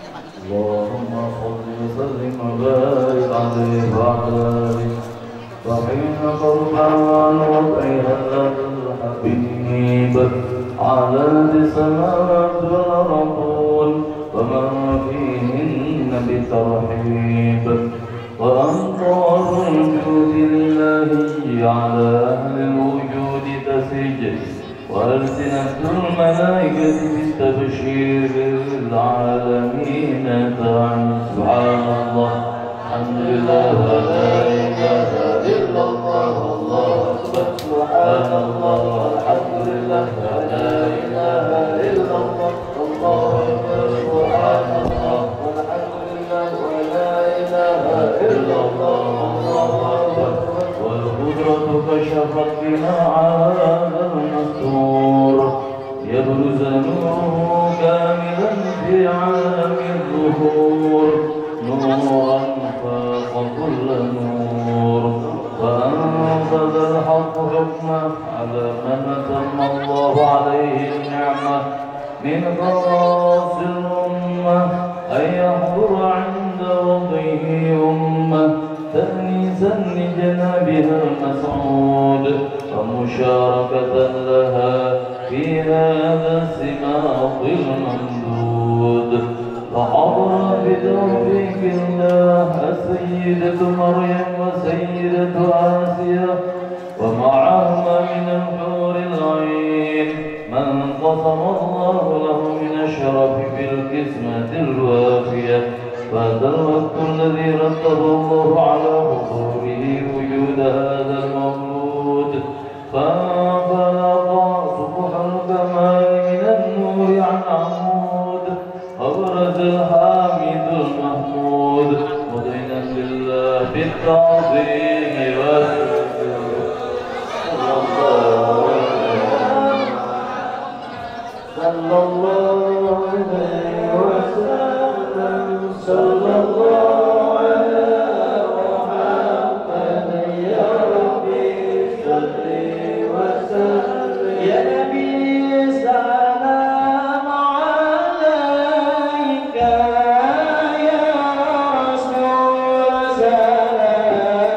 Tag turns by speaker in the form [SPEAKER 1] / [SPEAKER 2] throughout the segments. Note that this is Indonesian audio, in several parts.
[SPEAKER 1] اللهم صل وسلم وبارك عليه وعلى آله وحين ترفع وضعها الحبيب على السماوات والأرض ومن فيهن بترحيب وأنطار الوجود لله على أهل الوجود تسجد وألسنة الملائكة بالتبشير للعالمين تعن سبحان الله الحمد لله لا إله إلا الله والله أكبر سبحان الله الحمد لله لا إله إلا الله والله أكبر سبحان الله والحمد لله ولا إله إلا الله والله أكبر والقدرة كشفت بما عاد وبرز نوره كاملا في عالم الظهور نورا فاق كل نور فأنفذ الحق حكمه على من أتم الله عليه النعمة من خواص الأمة أن يحضر عند وضعه أمة تأنيسا لجنابها المسعود ومشاركة لها في هذا السماط الممدود فحضر بتوفيق الله السيدة مريم وسيدة آسيا ومعهما من الحور العين من قسم الله له من الشرف بالقسمة الوافية فهذا الوقت الذي رتب الله على حضوره وجود هذا المولود فانفلق سبح الكمال من النور عن عمود أبرز الحامد المحمود مدعنا لله بالتعظيم والتكبير صلى الله عليه وسلم صلى الله على محمد يا ربي صل وسلم يا نبي سلام عليك يا رسول سلام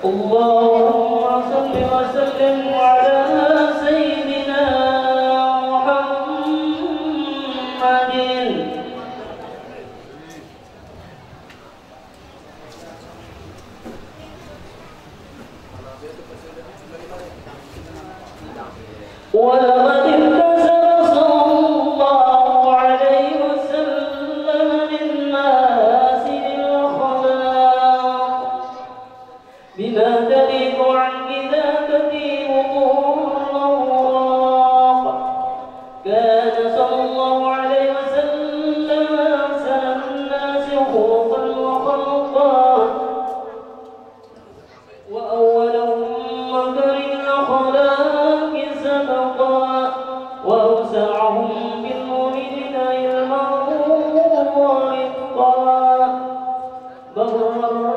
[SPEAKER 1] اللهم صل وسلم على سيدنا محمد ولقد انتصر صلى الله عليه وسلم للناس للخلاق بما تليق عن كذابته وقوم الأوراق كان صلى الله عليه وسلم أحسن الناس خلقا وخلقا وأولهم مكر الأخلاق سبقا وأوسعهم بالمؤمنين علما ورفقا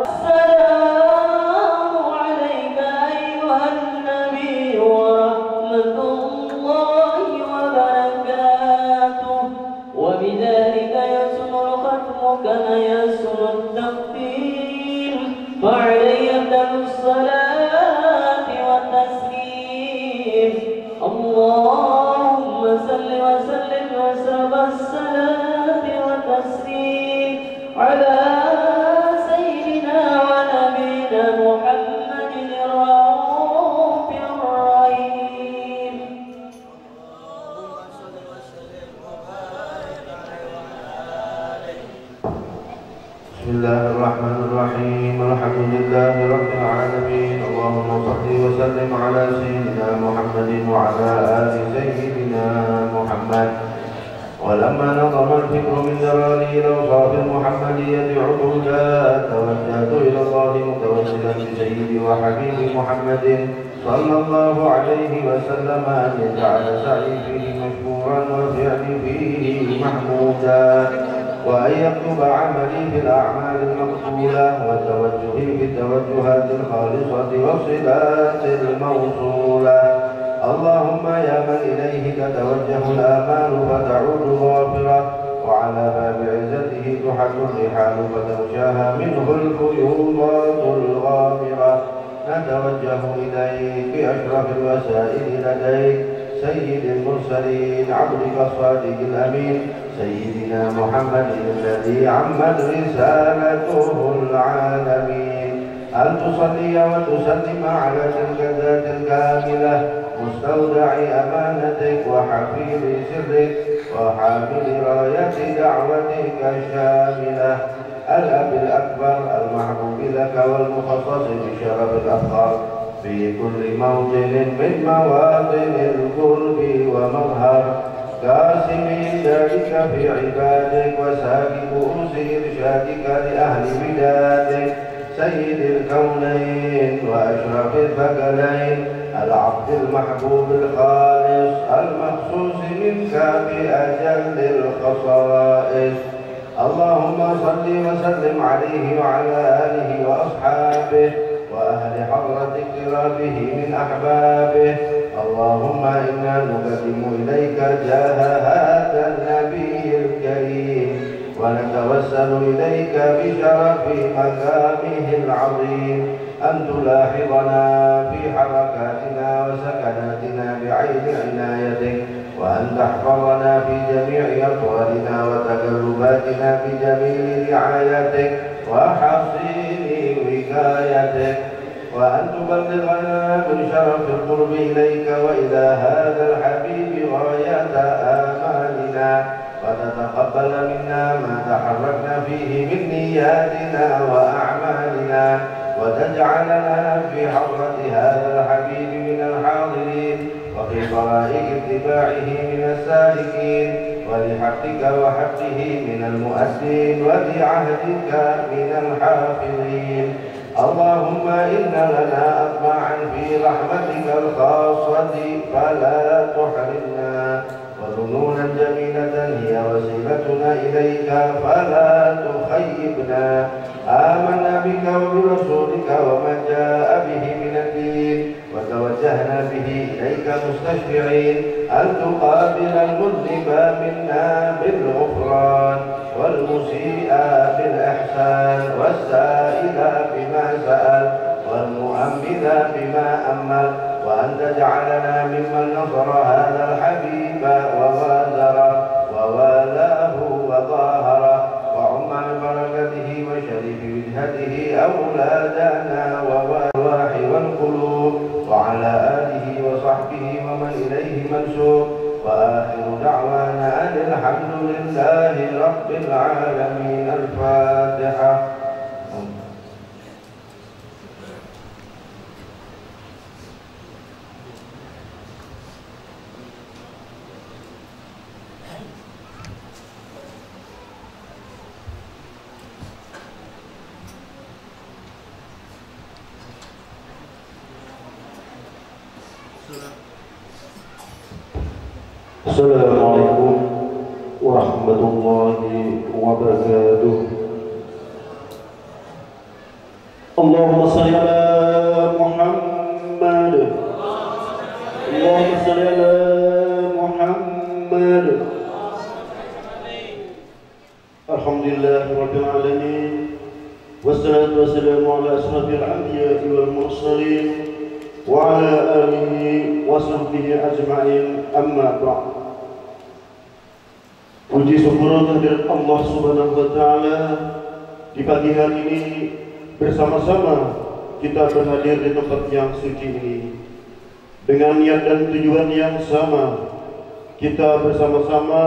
[SPEAKER 1] السلام عليك أيها النبي ورحمة الله وبركاته وبذلك يسن الختم كما يسن التقديم فعليه أفضل الصلاة والتسليم اللهم صل وسلم وسلم الصلاة والتسليم على سيدنا ونبينا محمد الرؤوف الرحيم.
[SPEAKER 2] بسم الله الرحمن الرحيم الحمد لله رب العالمين اللهم صل وسلم على سيدنا محمد وعلى آل سيدنا محمد. ولما نظم الفكر من ذراري الأوصاف المحمدية عقودا توجهت إلى الله متوسلا بسيدي وحبيبي محمد صلى الله عليه وسلم أن يجعل سعي فيه مشكورا وفعلي فيه محمودا وأن يكتب عملي في الأعمال المقبولة وتوجهي بالتوجهات الخالصة والصلات الموصولة. اللهم يا من إليه تتوجه الآمال فتعود غافرة وعلى باب عزته تحل الرحال فتغشاها منه الفيوضات الغامرة نتوجه إليك بأشرف الوسائل لديك سيد المرسلين عبدك الصادق الأمين سيدنا محمد الذي عمت رسالته العالمين أن تصلي وتسلم على تلك الذات الكاملة مستودع أمانتك وحفيظ سرك وحامل راية دعوتك الشاملة الأب الأكبر المحبوب لك والمخصص بشرف الأفخار في كل موطن من مواطن القرب ومظهر قاسم ذلك في عبادك وساكب أنس إرشادك لأهل بلادك سيد الكونين وأشرف الثقلين العبد المحبوب الخالص المخصوص منك بأجل الخصائص. اللهم صل وسلم عليه وعلى آله وأصحابه وأهل حضرة اقترابه من أحبابه. اللهم إنا نقدم إليك جاه هذا النبي الكريم ونتوسل إليك بشرف مقامه العظيم أن تلاحظنا في حركاتنا وسكناتنا بعين عنايتك وأن تحفظنا في جميع أطوارنا وتقلباتنا بجميل رعايتك وحصين وقايتك وأن تبلغنا من شرف القرب إليك وإلى هذا الحبيب غاية آمالنا وتتقبل منا ما تحركنا فيه من نياتنا وأعمالنا وتجعلنا في حضرة هذا الحبيب من الحاضرين وفي طرائق اتباعه من السالكين ولحقك وحقه من المؤدين ولعهدك من الحافظين. اللهم إن لنا أطماعا في رحمتك الخاصة فلا تحرمنا وظنونا جميلة هي وسيلتنا إليك فلا تخيبنا. آمنا بك وبرسولك وما جاء به من الدين وتوجهنا به إليك مستشفعين أن تقابل المذنب منا بالغفران والمسيء بالإحسان والسائل بما سأل والمؤمن Alhamdulillahi Rabbil Alamin. Al-Fatihah. Assalamualaikum warahmatullahi wabarakatuh. Allahumma salli ala Muhammad. Allahumma salli ala Muhammad. Alhamdulillahirabbil alamin. Wassalatu wassalamu ala asrafil anbiya'i wal mursalin wa ala alihi wa sahbihi ajma'in, amma ba'd. Puji syukur kehadirat Allah Subhanahu wa taala, di pagi hari ini bersama-sama kita berhadir di tempat yang suci ini dengan niat dan tujuan yang sama. Kita bersama-sama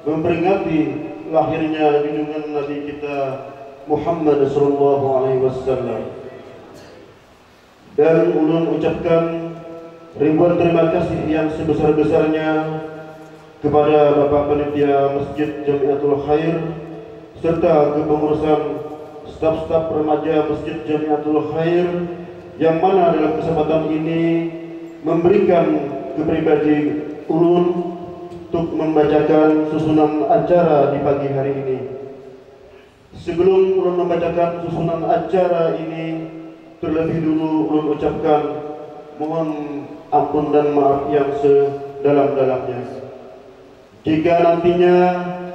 [SPEAKER 2] memperingati lahirnya junjungan Nabi kita Muhammad sallallahu alaihi wasallam. Dan ulun ucapkan ribuan terima kasih yang sebesar-besarnya kepada Bapak Panitia Masjid Jamiatul Khair serta kepengurusan staf-staf remaja Masjid Jamiatul Khair yang mana dalam kesempatan ini memberikan kepribadi ulun untuk membacakan susunan acara di pagi hari ini. Sebelum ulun membacakan susunan acara ini, terlebih dulu ulun ucapkan mohon ampun dan maaf yang sedalam-dalamnya jika nantinya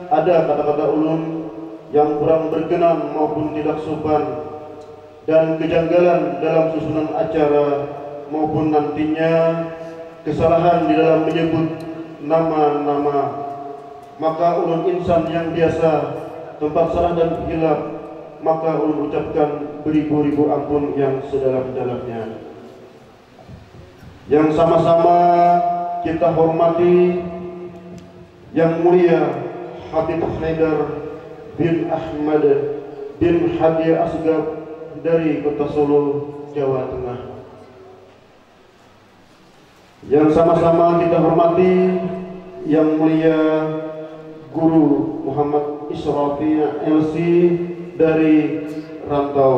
[SPEAKER 2] ada kata-kata ulun yang kurang berkenan maupun tidak sopan dan kejanggalan dalam susunan acara maupun nantinya kesalahan di dalam menyebut nama-nama, maka ulun insan yang biasa tempat salah dan hilaf, maka ulun ucapkan beribu-ribu ampun yang sedalam-dalamnya. Yang sama-sama kita hormati Yang Mulia Habib Haidar bin Ahmad bin Hadi Asgab dari Kota Solo, Jawa Tengah. Yang sama-sama kita hormati Yang Mulia Guru Muhammad Israfi LC dari Rantau,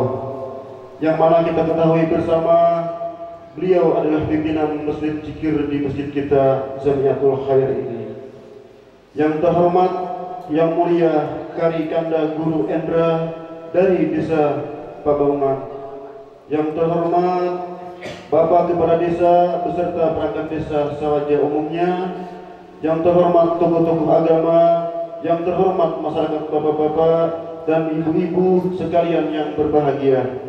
[SPEAKER 2] yang mana kita ketahui bersama beliau adalah pimpinan Masjid Zikir di masjid kita Jamiatul Khair ini. Yang terhormat Yang Mulia Kari Kanda Guru Endra dari Desa Pabaungan. Yang terhormat Bapak Kepala Desa beserta perangkat desa Sawaja umumnya. Yang terhormat tokoh-tokoh agama, yang terhormat masyarakat bapak-bapak dan ibu-ibu sekalian yang berbahagia.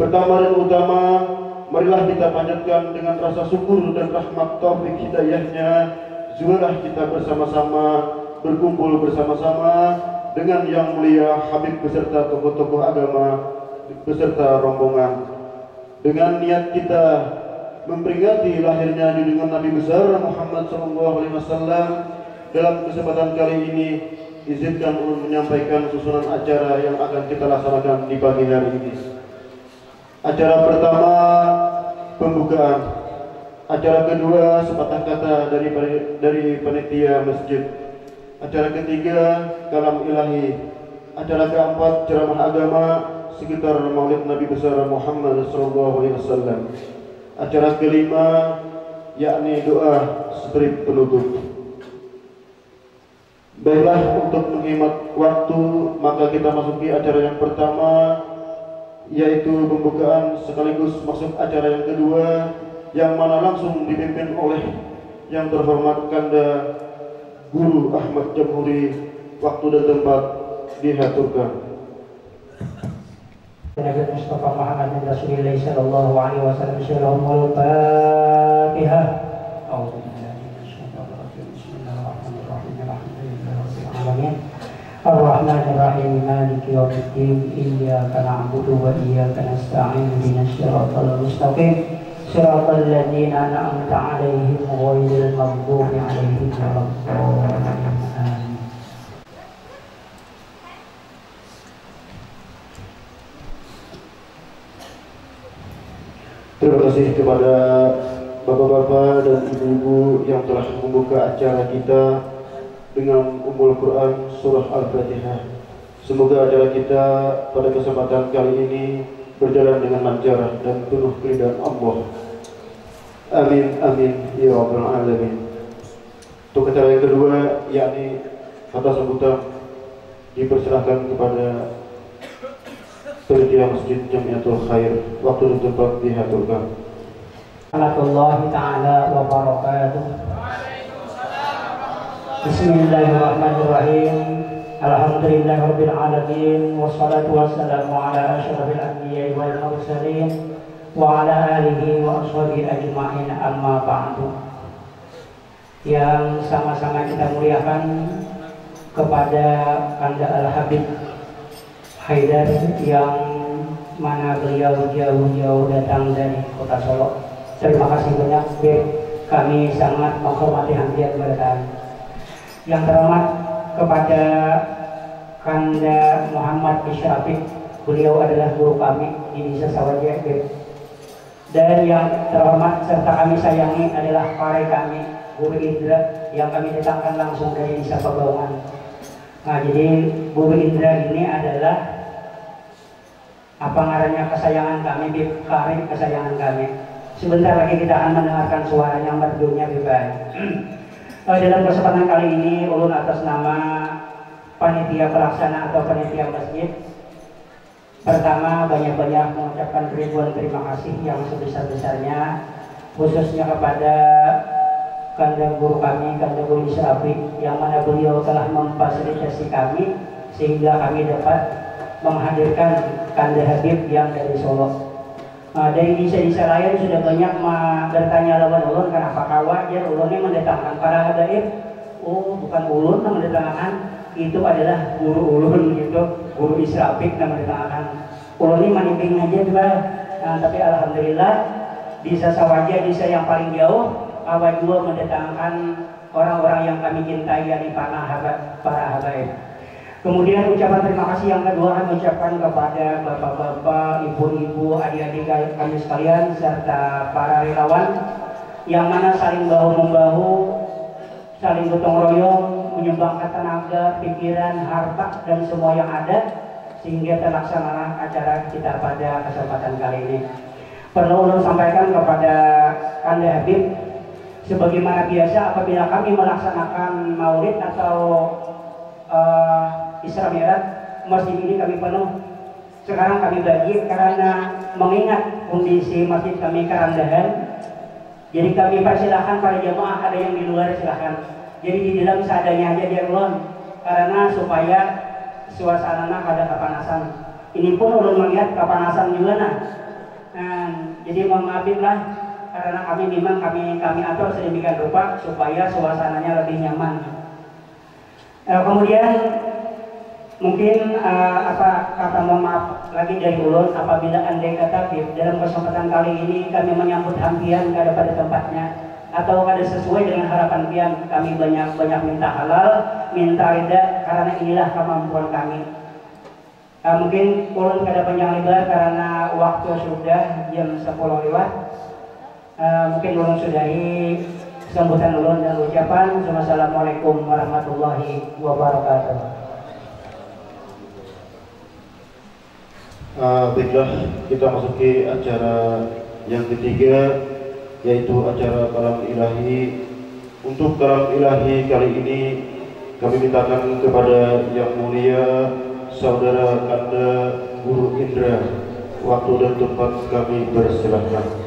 [SPEAKER 2] Pertama dan utama, marilah kita panjatkan dengan rasa syukur dan rahmat taufik hidayahnya, jugalah kita bersama-sama berkumpul bersama-sama dengan Yang Mulia Habib beserta tokoh-tokoh agama beserta rombongan, dengan niat kita memperingati lahirnya junjungan Nabi besar Muhammad SAW. Dalam kesempatan kali ini, izinkan ulun menyampaikan susunan acara yang akan kita laksanakan di pagi hari ini. Acara pertama, pembukaan. Acara kedua, sepatah kata dari panitia masjid. Acara ketiga, kalam ilahi. Acara keempat, ceramah agama sekitar Maulid Nabi besar Muhammad SAW. Acara kelima, yakni doa sebagai penutup. Baiklah, untuk menghemat waktu, maka kita masuki acara yang pertama, yaitu pembukaan sekaligus masuk acara yang kedua, yang mana langsung dipimpin oleh yang terhormat Kanda Guru Ahmad Jamhuri. Waktu dan tempat diaturkan.
[SPEAKER 3] Nabi Mustafa Muhammad Rasulullah sallallahu alaihi wasallam. Syarahul Fatihah. Bismillahirrahmanirrahim. Ar-Rahmanir-Rahim. Maliki yaumiddin. Iyyaka na'budu wa iyyaka nasta'in. Ihdinas siratal mustaqim. Siratal ladzina an'amta 'alaihim ghairil maghdubi 'alaihim waladdallin.
[SPEAKER 2] Terima kasih kepada bapak-bapak dan ibu-ibu yang telah membuka acara kita dengan Ummul Quran Surah Al-Fatihah. Semoga acara kita pada kesempatan kali ini berjalan dengan lancar dan penuh keridhaan Allah. Amin amin ya rabbal alamin. Untuk acara yang kedua, yakni kata sambutan, dipersilahkan kepada Panitia Masjid Jamiatul Khair. Waktu dan tempat diaturkan.
[SPEAKER 3] Warahmatullahi ta'ala wabarakatuh. Bismillahirrahmanirrahim. Alhamdulillahirabbil alamin, wassalatu wassalamu ala asyrafil anbiya'i wal mursalin wa ala alihi wa ashabihi ajma'in, amma ba'du. Yang sama-sama kita muliakan kepada Anda Al-Habib Haidar, yang mana beliau jauh-jauh datang dari kota Solo. Terima kasih banyak, kami sangat menghormati hadiah kepada kami. Yang terhormat kepada Kanda Muhammad Isyrafik, beliau adalah guru kami di Desa Sawaja. Dan yang terhormat serta kami sayangi adalah pare kami, Guru Indra, yang kami datangkan langsung dari Desa Pebaungan. Nah, jadi Guru Indra ini adalah apa ngarannya kesayangan kami, Bib Karim kesayangan kami. Sebentar lagi kita akan mendengarkan suaranya merdunya bebas. Dalam kesempatan kali ini, ulun atas nama panitia pelaksana atau panitia masjid, pertama banyak-banyak mengucapkan ribuan terima kasih yang sebesar-besarnya, khususnya kepada Kanda Guru kami, Kanda Guru Isyrafik, yang mana beliau telah memfasilitasi kami sehingga kami dapat menghadirkan Kanda Habib yang dari Solo. Dari desa-desa lain sudah banyak bertanya lawan ulun, kenapa wajar ulunnya mendatangkan para hadaib. Oh, bukan ulun yang mendatangkan, itu adalah guru ulun gitu, Guru Isyrafik yang mendatangkan. Ulun ini maniping aja juga. Tapi alhamdulillah desa Sawaja, desa yang paling jauh, awal juga mendatangkan orang-orang yang kami cintai, yakni para habaib. Kemudian ucapan terima kasih yang kedua kami ucapkan kepada bapak-bapak, ibu-ibu, adik-adik kami sekalian, serta para relawan yang mana saling bahu-membahu, saling gotong royong, menyumbangkan tenaga, pikiran, harta, dan semua yang ada sehingga terlaksanalah acara kita pada kesempatan kali ini. Perlu ulun sampaikan kepada Kanda Habib, sebagaimana biasa apabila kami melaksanakan maulid atau Isra Mi'raj, masjid ini kami penuh. Sekarang kami bagi karena mengingat kondisi masjid kami kerendahan. Jadi kami persilahkan para jemaah, ada yang di luar silahkan. Jadi di dalam seadanya aja dia ulun, karena supaya suasana pada kepanasan. Ini pun ulun melihat kepanasan juga nah. Jadi mohon maafin lah, karena kami memang kami atur sedemikian rupa supaya suasananya lebih nyaman. Kemudian mungkin kata mohon maaf lagi dari ulun apabila andai kata dalam kesempatan kali ini kami menyambut hampian kada pada tempatnya atau kada sesuai dengan harapan pian, kami banyak minta halal, minta rida, karena inilah kemampuan kami. Mungkin ulun kada panjang lebar karena waktu sudah jam 10 lewat. Mungkin ulun sudahi sambutan ulun dan ucapan. Wassalamualaikum warahmatullahi wabarakatuh.
[SPEAKER 2] Baiklah, kita masuki acara yang ketiga, yaitu acara kalam ilahi. Untuk kalam ilahi kali ini kami mintakan kepada yang mulia Saudara Kanda Guru Indra. Waktu dan tempat kami persilahkan.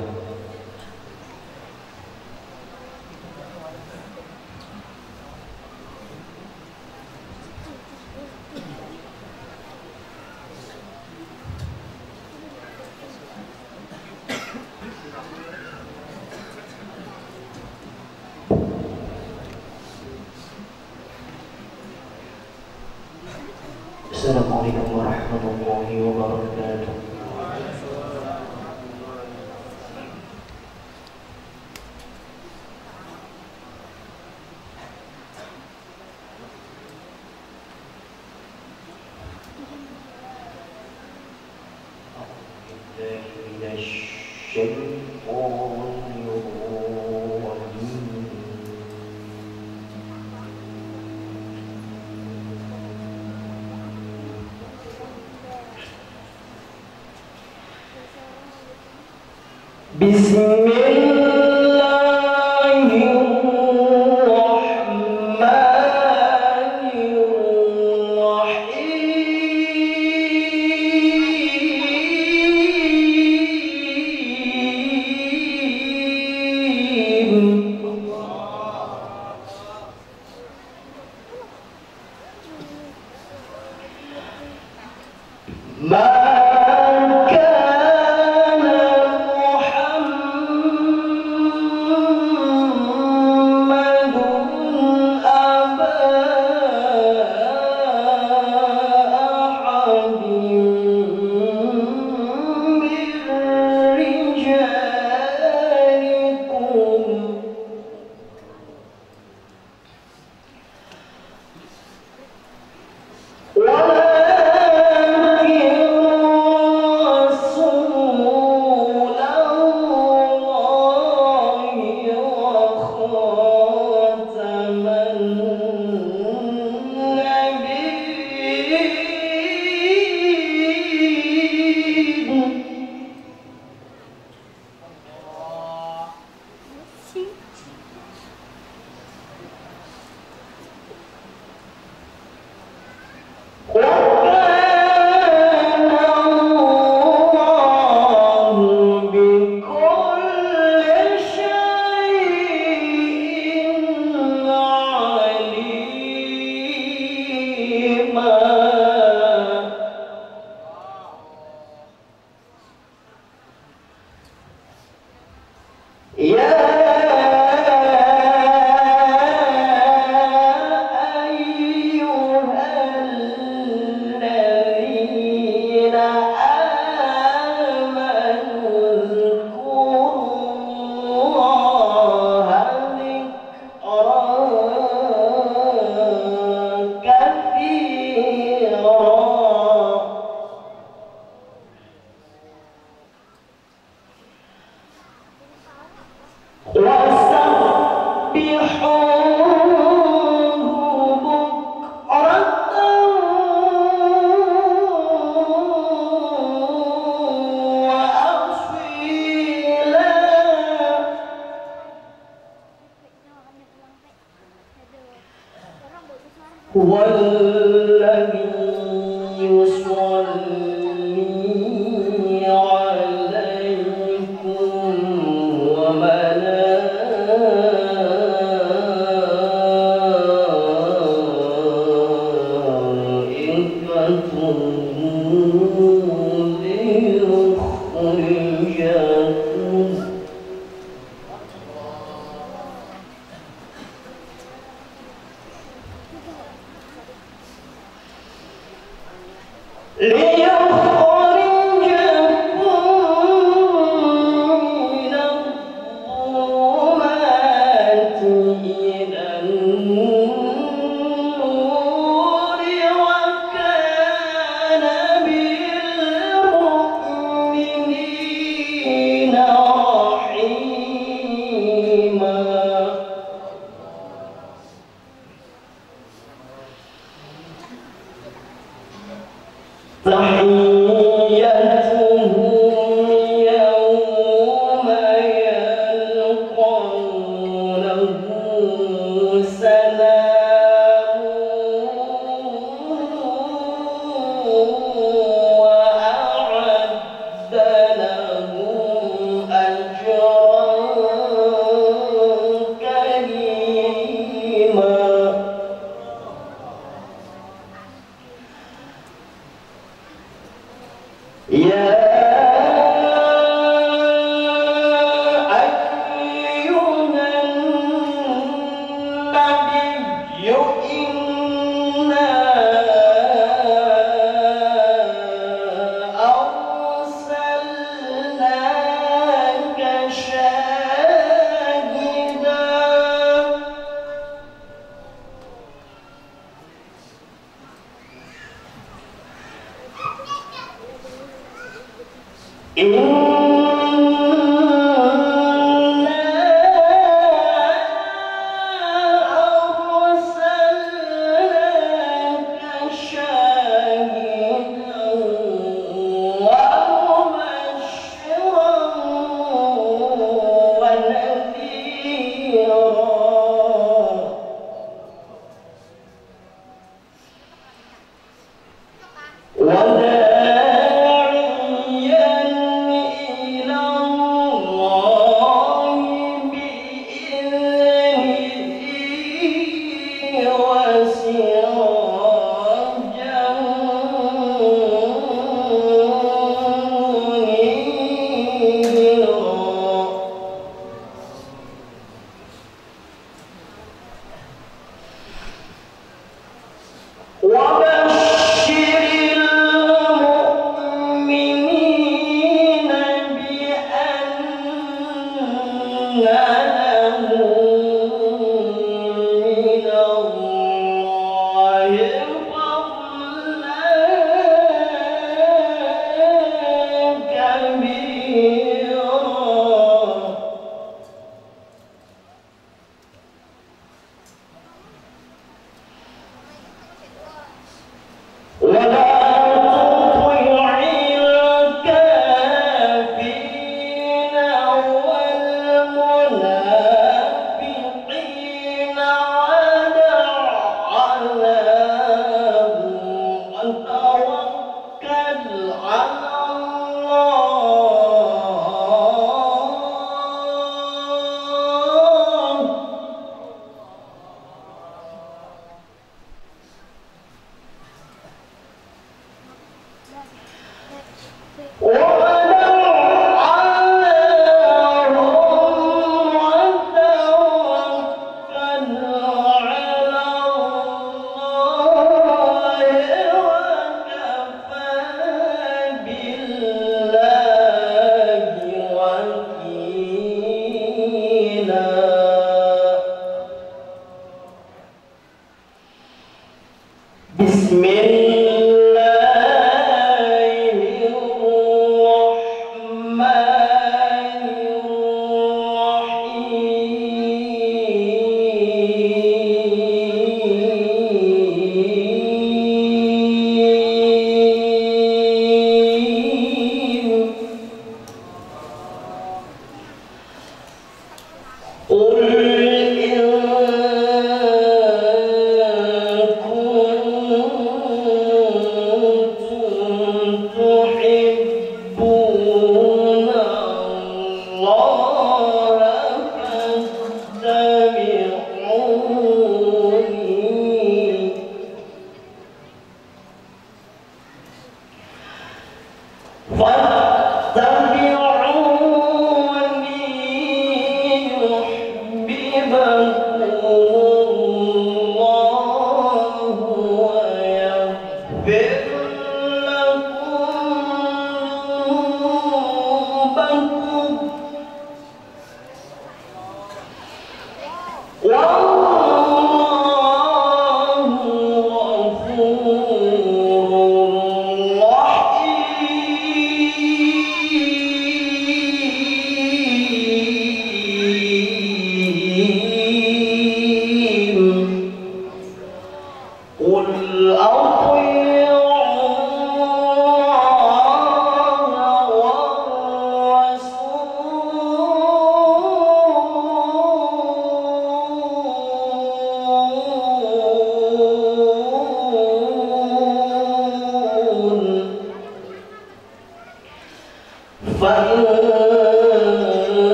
[SPEAKER 1] Assalamualaikum warahmatullahi wabarakatuh. Minasyaitonir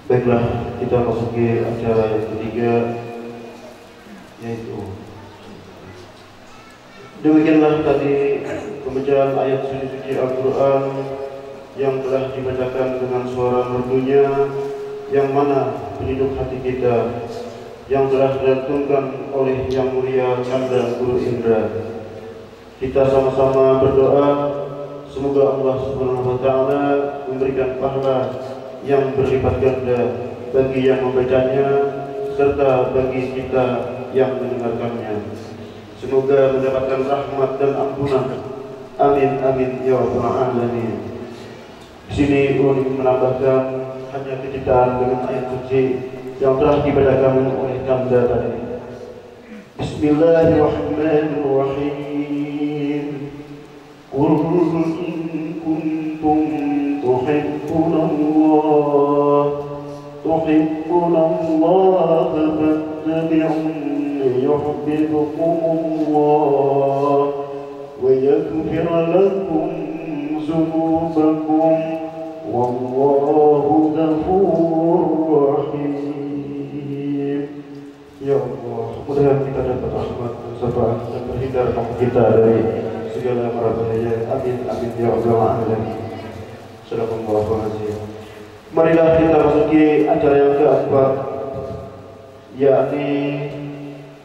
[SPEAKER 2] Baiklah, kita masuki acara yang ketiga, yaitu demikianlah tadi pembacaan ayat suci Al-Quran yang telah dibacakan dengan suara merdunya yang mana penduduk hati kita yang telah digantungkan oleh Yang Mulia Kanda Guru Indra. Kita sama-sama berdoa semoga Allah Subhanahu wa taala memberikan pahala yang berlipat ganda bagi yang membacanya serta bagi kita yang mendengarkannya. Semoga mendapatkan rahmat dan ampunan. Amin amin ya rabbal alamin. Di sini ulun menambahkan hanya kecintaan dengan ayat suci yang telah dibacakan oleh Kanda tadi. Bismillahirrahmanirrahim. Qul in kuntum tuhibbuna Allah fattabi'uni yuhibbukum Allah wa yaghfir lakum dzunubakum wallahu ghafurur rahim. Ya Allah, mudah-mudahan kita dapat rahmat dan syafaat dan terhindar kita dari segala mara bahaya. Amin amin ya rabbal alamin. Sadaqallahu azim. Marilah kita masuki acara yang keempat, yakni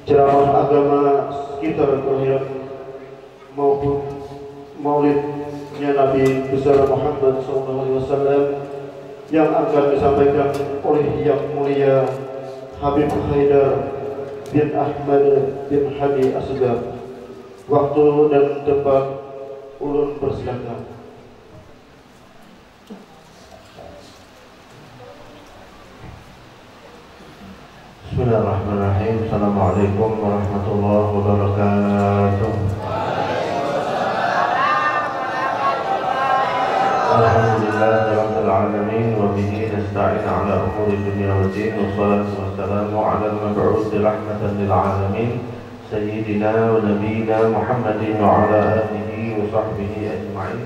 [SPEAKER 2] ceramah agama sekitar kelahiran maupun maulidnya Nabi besar Muhammad SAW yang akan disampaikan oleh Yang Mulia Habib Haidar bin Ahmad bin Hadi Asghar. Waktu dan tempat ulun persilakan.
[SPEAKER 4] Bismillahirrahmanirrahim. Assalamualaikum warahmatullahi wabarakatuh. Alhamdulillahirabbil alamin wa bihi nasta'in ala umuri dunya waddin wassalatu wassalamu ala al-mab'uts rahmatan lil alamin sayyidina wa nabiyyina Muhammadin wa ala alihi wa sahbihi ajma'in.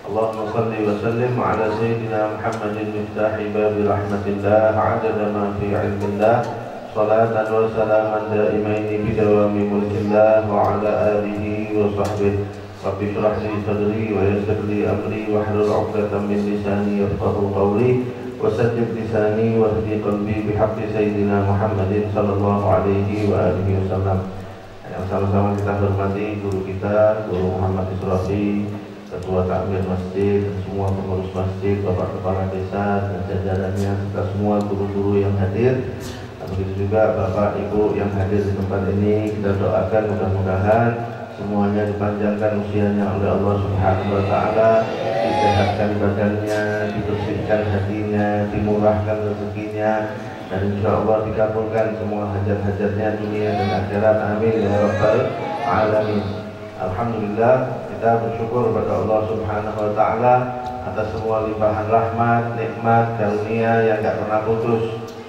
[SPEAKER 4] Allahumma salli wa sallim ala sayyidina Muhammadin miftahi babi rahmatillah adada ma fi ilmillah salatan wa salaman daimaini bidawami mulkillah wa ala alihi wa sahbihi. Rabbi shrah li sadri wa yassir li amri wahlul 'uqdatam min lisani yafqahu qawli wa saddid lisani wa hdi qalbi bihaqqi sayyidina Muhammadin sallallahu alaihi wa alihi wasallam. Yang sama-sama kita hormati guru kita, Guru Muhammad Israfi, Ketua Takmir Masjid, dan semua pengurus masjid, Bapak Kepala Desa dan jajarannya, serta semua guru-guru yang hadir. Begitu juga Bapak Ibu yang hadir di tempat ini, kita doakan mudah-mudahan semuanya dipanjangkan usianya oleh Allah Subhanahu wa taala, disehatkan badannya, dibersihkan hatinya, dimurahkan rezekinya, dan insya Allah dikabulkan semua hajat-hajatnya dunia dan akhirat. Amin ya rabbal alamin. Alhamdulillah, kita bersyukur kepada Allah Subhanahu wa taala atas semua limpahan rahmat, nikmat, karunia yang gak pernah putus.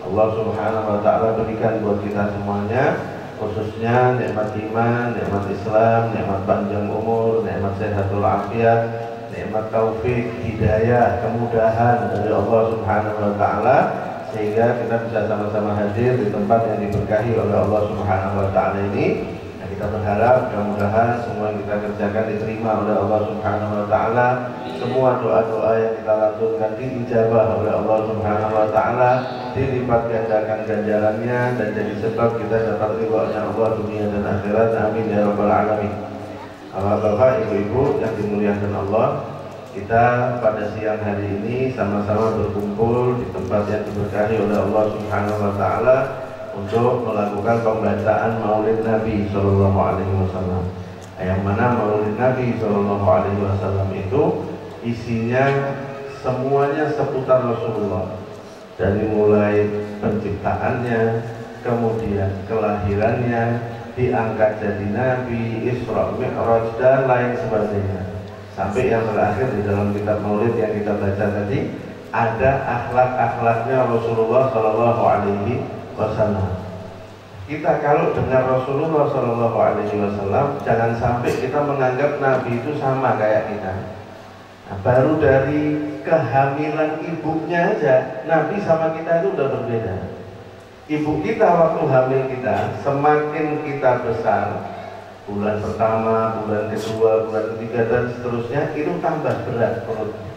[SPEAKER 4] Allah Subhanahu wa taala berikan buat kita semuanya, khususnya nikmat iman, nikmat Islam, nikmat panjang umur, nikmat sehatul afiat, nikmat taufik, hidayah, kemudahan dari Allah Subhanahu wa taala, sehingga kita bisa sama-sama hadir di tempat yang diberkahi oleh Allah Subhanahu wa taala ini. Kita berharap mudah-mudahan semua yang kita kerjakan diterima oleh Allah Subhanahu wa taala. Semua doa-doa yang kita lakukan diijabah oleh Allah Subhanahu wa taala, dilipat gandakan ganjarannya dan jadi sebab kita dapat ridhonya Allah dunia dan akhirat. Amin ya rabbal alamin. Bapak, Ibu-ibu yang dimuliakan Allah, kita pada siang hari ini sama-sama berkumpul di tempat yang diberkahi oleh Allah Subhanahu wa taala untuk melakukan pembacaan Maulid Nabi Sallallahu Alaihi Wasallam. Yang mana Maulid Nabi Sallallahu Alaihi Wasallam itu isinya semuanya seputar Rasulullah, dari mulai penciptaannya, kemudian kelahirannya, diangkat jadi Nabi, Isra Mi'raj dan lain sebagainya, sampai yang terakhir di dalam kitab Maulid yang kita baca tadi ada akhlak-akhlaknya Rasulullah Sallallahu Alaihi Wasallam. Kita kalau dengar Rasulullah Sallallahu Alaihi Wasallam, jangan sampai kita menganggap Nabi itu sama kayak kita. Nah, baru dari kehamilan ibunya aja, Nabi sama kita itu udah berbeda. Ibu kita waktu hamil kita, semakin kita besar, bulan pertama, bulan kedua, bulan ketiga dan seterusnya, itu tambah berat perutnya.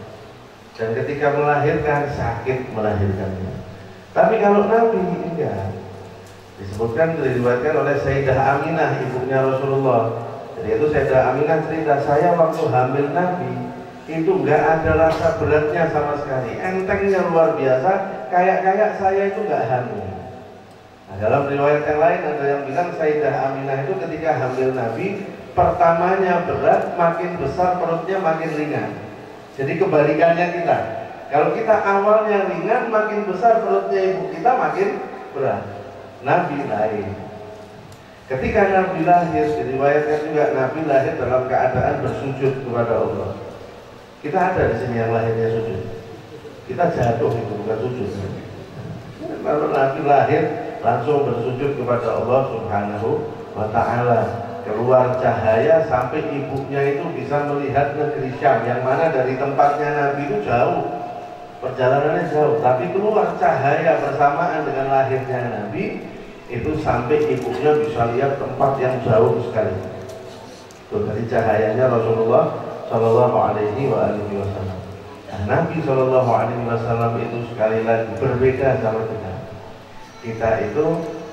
[SPEAKER 4] Dan ketika melahirkan, sakit melahirkannya. Tapi kalau Nabi enggak. Disebutkan, diriwayatkan oleh Sayyidah Aminah, ibunya Rasulullah. Jadi itu Sayyidah Aminah cerita, saya waktu hamil Nabi itu enggak ada rasa beratnya sama sekali, entengnya luar biasa, kayak saya itu enggak hamil. Nah, dalam riwayat yang lain ada yang bilang Sayyidah Aminah itu ketika hamil Nabi, pertamanya berat, makin besar perutnya makin ringan. Jadi kebalikannya kita. Kalau kita awalnya ringan, makin besar perutnya ibu kita makin berat. Nabi lain. Ketika Nabi lahir, diriwayatkan juga Nabi lahir dalam keadaan bersujud kepada Allah. Kita ada di sini yang lahirnya sujud. Kita jatuh itu bukan sujud. Kalau Nabi lahir langsung bersujud kepada Allah Subhanahu wa Ta'ala. Keluar cahaya sampai ibunya itu bisa melihat negeri Syam, yang mana dari tempatnya Nabi itu jauh. Perjalanannya jauh, tapi keluar cahaya bersamaan dengan lahirnya Nabi itu sampai ibunya bisa lihat tempat yang jauh sekali. Tuh dari cahayanya Rasulullah Shallallahu Alaihi Wasallam. Nah, Nabi Shallallahu Alaihi Wasallam itu sekali lagi berbeda sama kita. Kita itu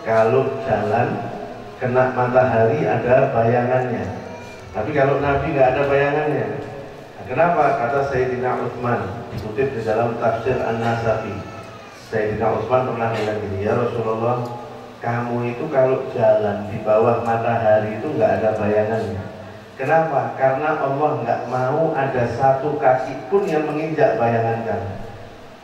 [SPEAKER 4] kalau jalan kena matahari ada bayangannya, tapi kalau Nabi nggak ada bayangannya. Nah, kenapa? Kata Sayyidina Utsman, dikutip di dalam tafsir An-Nasafi. Sayyidina Utsman pernah bilang gini, ya Rasulullah, kamu itu kalau jalan di bawah matahari itu nggak ada bayangannya. Kenapa? Karena Allah nggak mau ada satu kaki pun yang menginjak bayangan kamu.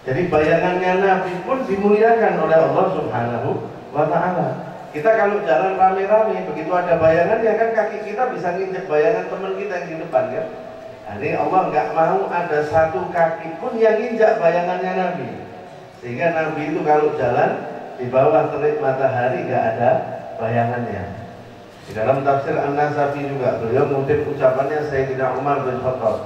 [SPEAKER 4] Jadi bayangannya Nabi pun dimuliakan oleh Allah Subhanahu wa Ta'ala. Kita kalau jalan rame-rame, begitu ada bayangan ya kan kaki kita bisa nginjak bayangan teman kita yang di depan kan. Nah, ini Allah nggak mau ada satu kaki pun yang nginjak bayangannya Nabi. Sehingga Nabi itu kalau jalan di bawah terik matahari nggak ada bayangannya. Di dalam tafsir An-Nasafi juga beliau mengutip ucapannya Sayyidina Umar bin Khattab.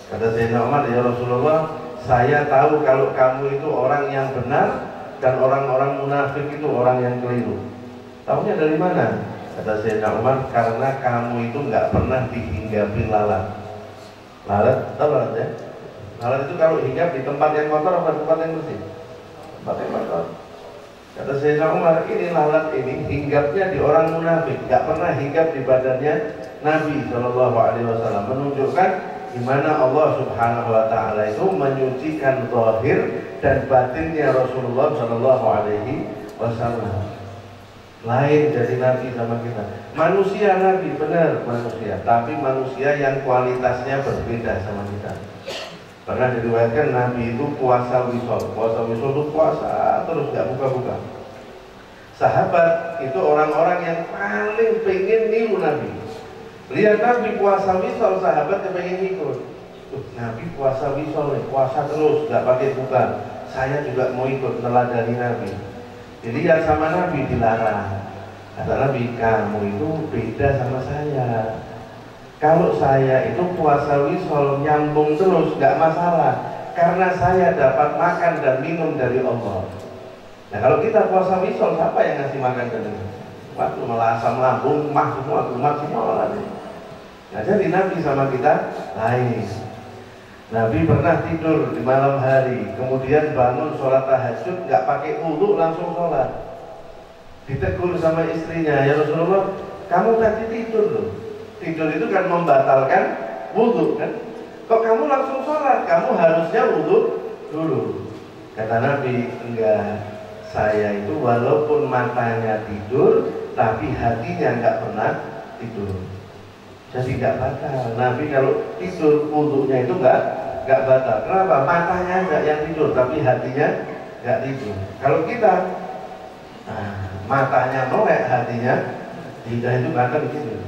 [SPEAKER 4] Kata Sayyidina Umar, ya Rasulullah, saya tahu kalau kamu itu orang yang benar dan orang-orang munafik itu orang yang keliru. Tahunya dari mana? Kata Sayyidina Umar, karena kamu itu nggak pernah dihinggapi lalat. Lalat, tahu lalat ya? Lalat itu kalau hinggap di tempat yang kotor atau tempat yang bersih? Tempat yang kotor. Kata Sayyidina Umar, ini lalat ini hinggapnya di orang munafik, nggak pernah hinggap di badannya Nabi Shallallahu Alaihi Wasallam. Menunjukkan di mana Allah Subhanahu Wa Taala itu menyucikan zahir dan batinnya Rasulullah Shallallahu Alaihi Wasallam. Lain dari Nabi sama kita. Manusia Nabi benar manusia, tapi manusia yang kualitasnya berbeda sama kita. Pernah diriwayatkan Nabi itu puasa wisol. Puasa wisol itu puasa terus gak buka-buka. Sahabat itu orang-orang yang paling pengen niru Nabi. Lihat Nabi puasa wisol, sahabat kepengen ikut. Nabi puasa wisol nih, puasa terus gak pakai buka. Saya juga mau ikut neladani Nabi. Dilihat sama Nabi dilarang. Kata Nabi, kamu itu beda sama saya. Kalau saya itu puasa wisol nyambung terus gak masalah, karena saya dapat makan dan minum dari Allah. Nah kalau kita puasa wisol, siapa yang ngasih makan dan minum? Waktu malah asam lambung, mah semua, kumat semua lagi. Nah jadi Nabi sama kita lain. Nabi pernah tidur di malam hari, kemudian bangun sholat tahajud, nggak pakai wudhu langsung sholat. Ditegur sama istrinya, ya Rasulullah, kamu tadi tidur loh. Tidur itu kan membatalkan wudhu kan? Kok kamu langsung sholat? Kamu harusnya wudhu dulu. Kata Nabi, enggak. Saya itu walaupun matanya tidur, tapi hatinya nggak pernah tidur. Jadi nggak batal. Nabi kalau tidur wudhunya itu nggak batal. Kenapa? Matanya nggak yang tidur, tapi hatinya nggak tidur. Kalau kita matanya melek, hatinya tidak, itu bahkan tidur.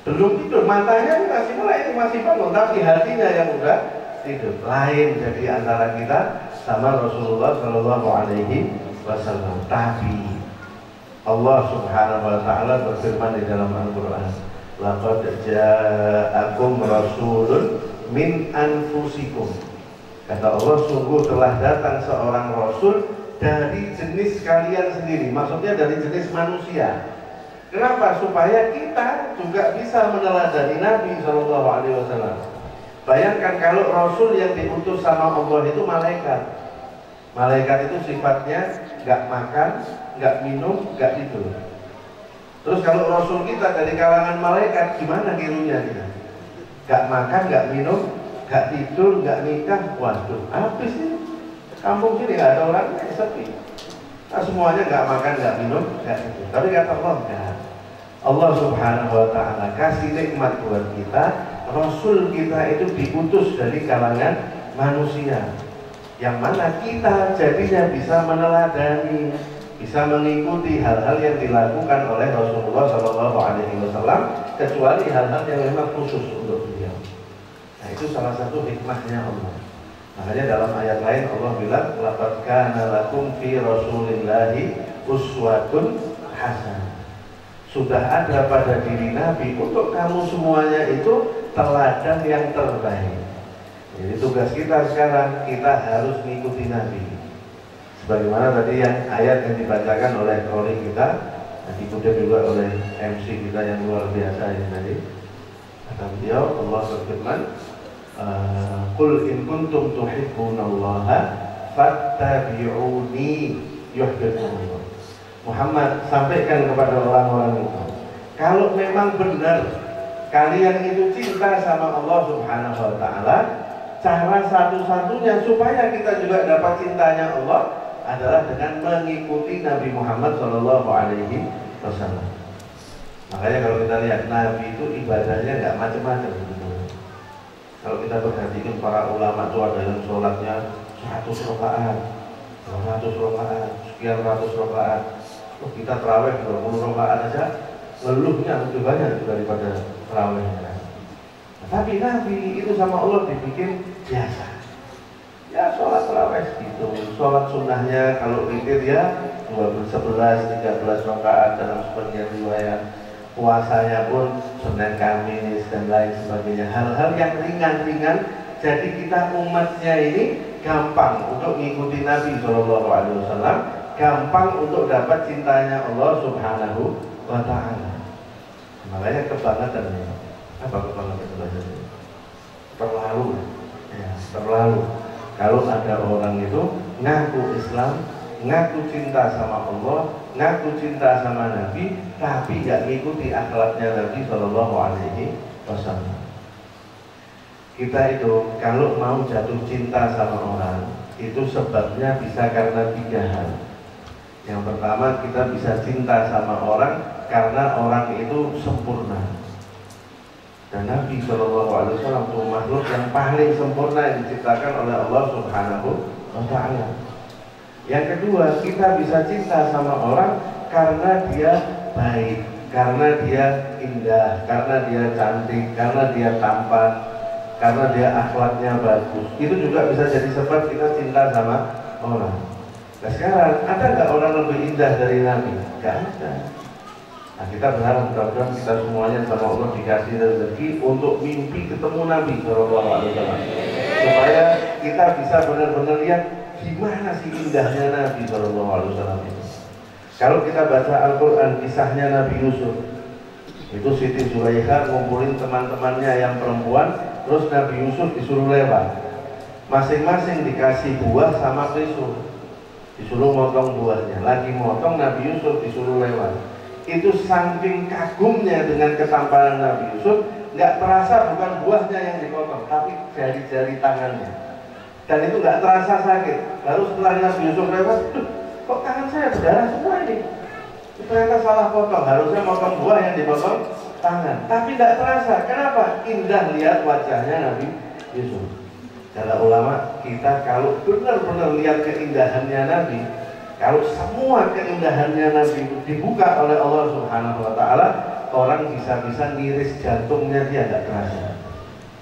[SPEAKER 4] Belum tidur, matanya masih melek, masih bangun, tapi hatinya yang udah tidur. Lain jadi antara kita sama Rasulullah Shallallahu Alaihi Wasallam. Tapi Allah Subhanahu Wa Taala berfirman di dalam Al-Quran, laqad ja'akum rasulun min anfusikum. Kata Allah, sungguh telah datang seorang rasul dari jenis kalian sendiri. Maksudnya dari jenis manusia. Kenapa? Supaya kita juga bisa meneladani Nabi Shallallahu Alaihi Wasallam. Bayangkan kalau rasul yang diutus sama Allah itu malaikat. Malaikat itu sifatnya nggak makan, nggak minum, nggak tidur. Terus kalau Rasul kita dari kalangan malaikat, gimana kirunya kita? Nggak makan, nggak minum, nggak tidur, nggak nikah, waduh, habis nih. Kampung sini nggak ada orangnya, sepi. Nah, semuanya nggak makan, nggak minum, nggak tidur. Tapi kata Allah, enggak. Allah Subhanahu Wa Taala kasih nikmat buat kita. Rasul kita itu diutus dari kalangan manusia, yang mana kita jadinya bisa meneladani, bisa mengikuti hal-hal yang dilakukan oleh Rasulullah SAW, kecuali hal-hal yang memang khusus untuk beliau. Nah, itu salah satu hikmahnya Allah. Makanya dalam ayat lain Allah bilang, laqad kana lakum fi rasulillahi uswatun hasanah. Sudah ada pada diri Nabi untuk kamu semuanya itu teladan yang terbaik. Jadi tugas kita sekarang, kita harus mengikuti Nabi. Sebagaimana tadi yang ayat yang dibacakan oleh Kori kita, dan diikuti juga oleh MC kita yang luar biasa ini tadi. Kata beliau, Allah berfirman, Qul in kuntum tuhibbunallaha fattabi'uni yuhibbukumullah. Muhammad, sampaikan kepada orang-orang itu, kalau memang benar kalian itu cinta sama Allah Subhanahu Wa Taala, cara satu-satunya supaya kita juga dapat cintanya Allah adalah dengan mengikuti Nabi Muhammad SAW. Makanya kalau kita lihat Nabi itu ibadahnya nggak macam-macam. Kalau kita perhatikan para ulama itu ada yang sholatnya 100 rakaat, 200 rakaat, sekian ratus rakaat. Kita terawih 20 rakaat aja, ngeluhnya lebih banyak daripada terawihnya. Tapi Nabi itu sama Allah dibikin biasa. Ya sholat terawih gitu, sholat sunnahnya kalau witir ya 11, 13 rakaat dalam sebagian riwayat. Puasanya pun Senin Kamis dan lain sebagainya. Hal-hal yang ringan-ringan. Jadi kita umatnya ini gampang untuk mengikuti Nabi SAW, gampang untuk dapat cintanya Allah Subhanahu Wa Taala. Makanya kebangetannya. Apa kebangetan bahasanya? Terlalu, ya, terlalu. Kalau ada orang itu ngaku Islam, ngaku cinta sama Allah, ngaku cinta sama Nabi, tapi nggak mengikuti akhlaknya Nabi SAW. Kita itu kalau mau jatuh cinta sama orang, itu sebabnya bisa karena 3 hal. Yang pertama, kita bisa cinta sama orang karena orang itu sempurna. Dan Nabi SAW itu makhluk yang paling sempurna yang diciptakan oleh Allah Subhanahu Wa Taala. Yang kedua, kita bisa cinta sama orang karena dia baik, karena dia indah, karena dia cantik, karena dia tampan, karena dia akhlaknya bagus. Itu juga bisa jadi sebab kita cinta sama orang. Nah sekarang, ada nggak orang lebih indah dari Nabi? Nggak ada. Nah kita berharap mudah-mudahan kita semuanya sama Allah dikasih rezeki untuk mimpi ketemu Nabi SAW, supaya kita bisa benar-benar lihat gimana sih indahnya Nabi SAW itu. Kalau kita baca Al-Quran kisahnya Nabi Yusuf, itu Siti Zulaikha ngumpulin teman-temannya yang perempuan, terus Nabi Yusuf disuruh lewat, masing-masing dikasih buah sama pisau, disuruh motong buahnya, lagi motong Nabi Yusuf disuruh lewat. Itu saking kagumnya dengan ketampanan Nabi Yusuf, nggak terasa bukan buahnya yang dipotong, tapi jari-jari tangannya. Dan itu nggak terasa sakit. Lalu setelah Nabi Yusuf lewat, kok tangan saya berdarah semua ini? Ternyata salah potong, harusnya potong buah yang dipotong tangan. Tapi nggak terasa. Kenapa? Indah lihat wajahnya Nabi Yusuf. Kata ulama, kita kalau benar-benar lihat keindahannya Nabi, kalau semua keindahannya Nabi dibuka oleh Allah Subhanahu Wa Taala, orang bisa-bisa ngiris jantungnya dia nggak terasa.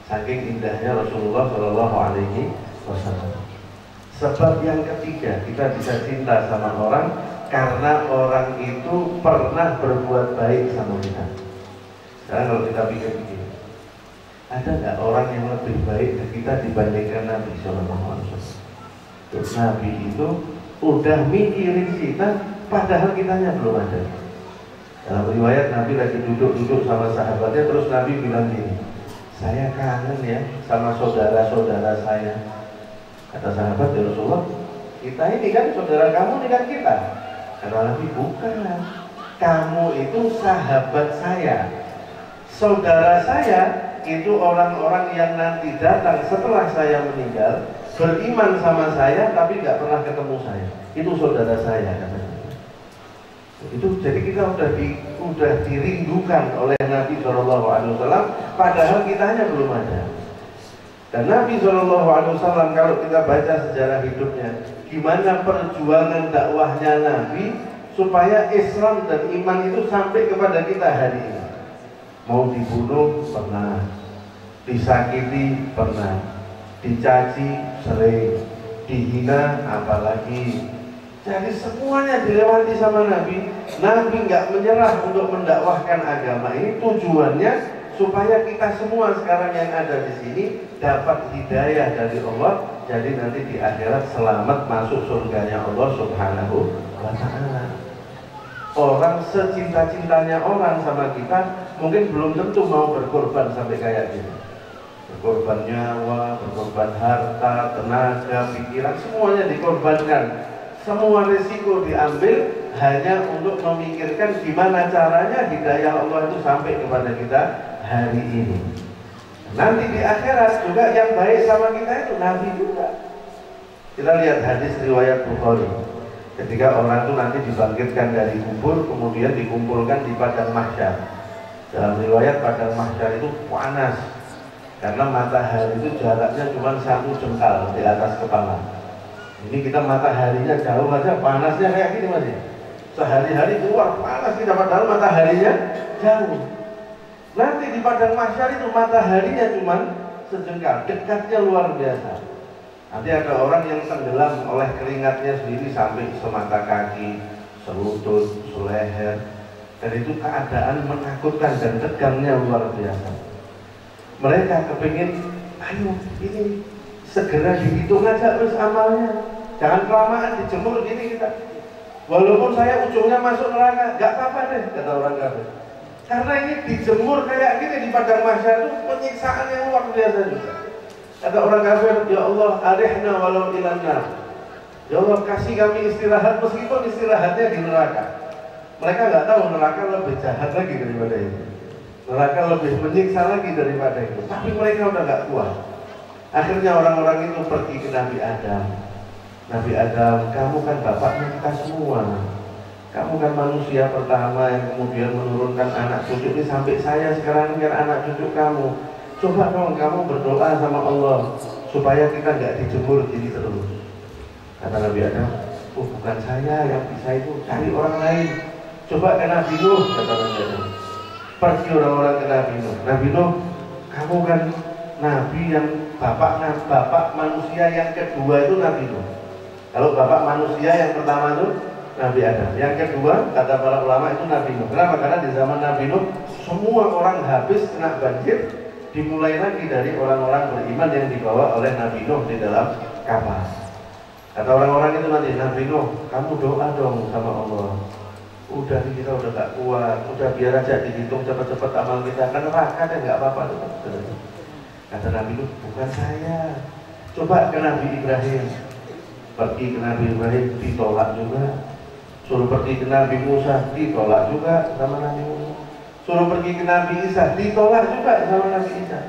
[SPEAKER 4] Saking indahnya Rasulullah Shallallahu Alaihi Wasallam. Sebab yang ketiga, kita bisa cinta sama orang karena orang itu pernah berbuat baik sama kita. Sekarang kalau kita pikir-pikir, ada nggak orang yang lebih baik ke kita dibandingkan Nabi Shallallahu Alaihi Wasallam? Nabi itu udah mikirin kita, padahal kitanya belum ada. Dalam riwayat Nabi lagi duduk-duduk sama sahabatnya, terus Nabi bilang gini, saya kangen ya sama saudara-saudara saya. Kata sahabat, ya Rasulullah, Kita ini kan saudara kamu, ini kan kita. Kata Nabi, bukan. Kamu itu sahabat saya. Saudara saya itu orang-orang yang nanti datang setelah saya meninggal, beriman sama saya tapi nggak pernah ketemu saya. Itu saudara saya, katanya. Itu jadi kita udah dirindukan oleh Nabi SAW, padahal kitanya belum ada. Dan Nabi SAW, kalau kita baca sejarah hidupnya, gimana perjuangan dakwahnya Nabi supaya Islam dan iman itu sampai kepada kita hari ini. Mau dibunuh pernah, disakiti pernah, dicaci sering, dihina apalagi. Jadi semuanya dilewati sama Nabi. Nabi nggak menyerah untuk mendakwahkan agama ini. Tujuannya supaya kita semua sekarang yang ada di sini dapat hidayah dari Allah. Jadi nanti di akhirat selamat masuk surganya Allah Subhanahu wa Ta'ala. Orang secinta-cintanya orang sama kita mungkin belum tentu mau berkorban sampai kayak gini. Berkorban nyawa, berkorban harta, tenaga, pikiran, semuanya dikorbankan. Semua risiko diambil hanya untuk memikirkan gimana caranya hidayah Allah itu sampai kepada kita hari ini. Nanti di akhirat juga yang baik sama kita itu Nabi juga. Kita lihat hadis riwayat Bukhari. Ketika orang itu nanti dibangkitkan dari kubur, kemudian dikumpulkan di padang mahsyar. Dalam riwayat padang mahsyar itu panas, karena matahari itu jaraknya cuma 1 jengkal di atas kepala. Ini kita mataharinya jauh aja, panasnya kayak gini masih. Sehari-hari keluar panas kita, padahal mataharinya jauh. Nanti di padang mahsyar itu mataharinya cuma sejengkal, dekatnya luar biasa. Nanti ada orang yang tenggelam oleh keringatnya sendiri sampai semata kaki, selutut, seleher. Dan itu keadaan menakutkan dan tegangnya luar biasa. Mereka kepingin, ayo ini segera dihitung aja terus amalnya. Jangan kelamaan dijemur gini kita. Walaupun saya ujungnya masuk neraka, gak apa-apa deh, kata orang kafir. Karena ini dijemur kayak gini di padang mahsyar itu penyiksaan yang luar biasa juga. Kata orang kafir, ya Allah, arihna walau ilan nar. Ya Allah, kasih kami istirahat meskipun istirahatnya di neraka. Mereka nggak tahu neraka lebih jahat lagi daripada itu. Neraka lebih menyiksa lagi daripada itu. Tapi mereka udah nggak kuat. Akhirnya orang-orang itu pergi ke Nabi Adam. Nabi Adam, kamu kan bapaknya kita semua. Kamu kan manusia pertama yang kemudian menurunkan anak cucu ini sampai saya sekarang kan anak cucu kamu. Coba dong kamu berdoa sama Allah supaya kita nggak dijemur gini terus. Kata Nabi Adam, oh bukan saya yang bisa itu, cari orang lain. Coba ke Nabi Nuh, kata Nabi Adam. Pergi orang-orang ke Nabi Nuh. Nabi Nuh, kamu kan Nabi yang bapak manusia yang kedua itu Nabi Nuh. Kalau bapak manusia yang pertama itu Nabi Adam. Yang kedua, kata para ulama itu Nabi Nuh. Kenapa? Karena di zaman Nabi Nuh semua orang habis kena banjir, dimulai lagi dari orang-orang beriman yang dibawa oleh Nabi Nuh di dalam kapal. Kata orang-orang itu nanti, Nabi Nuh, kamu doa dong sama Allah. Udah nih kita udah gak kuat, udah biar aja dihitung cepet-cepet amal kita, kan neraka deh gak apa-apa. Kata Nabi Nuh, bukan saya. Coba ke Nabi Ibrahim. Pergi ke Nabi Ibrahim, ditolak juga. Suruh pergi ke Nabi Musa, ditolak juga sama Nabi Musa. Suruh pergi ke Nabi Isa, ditolak juga sama Nabi Isa.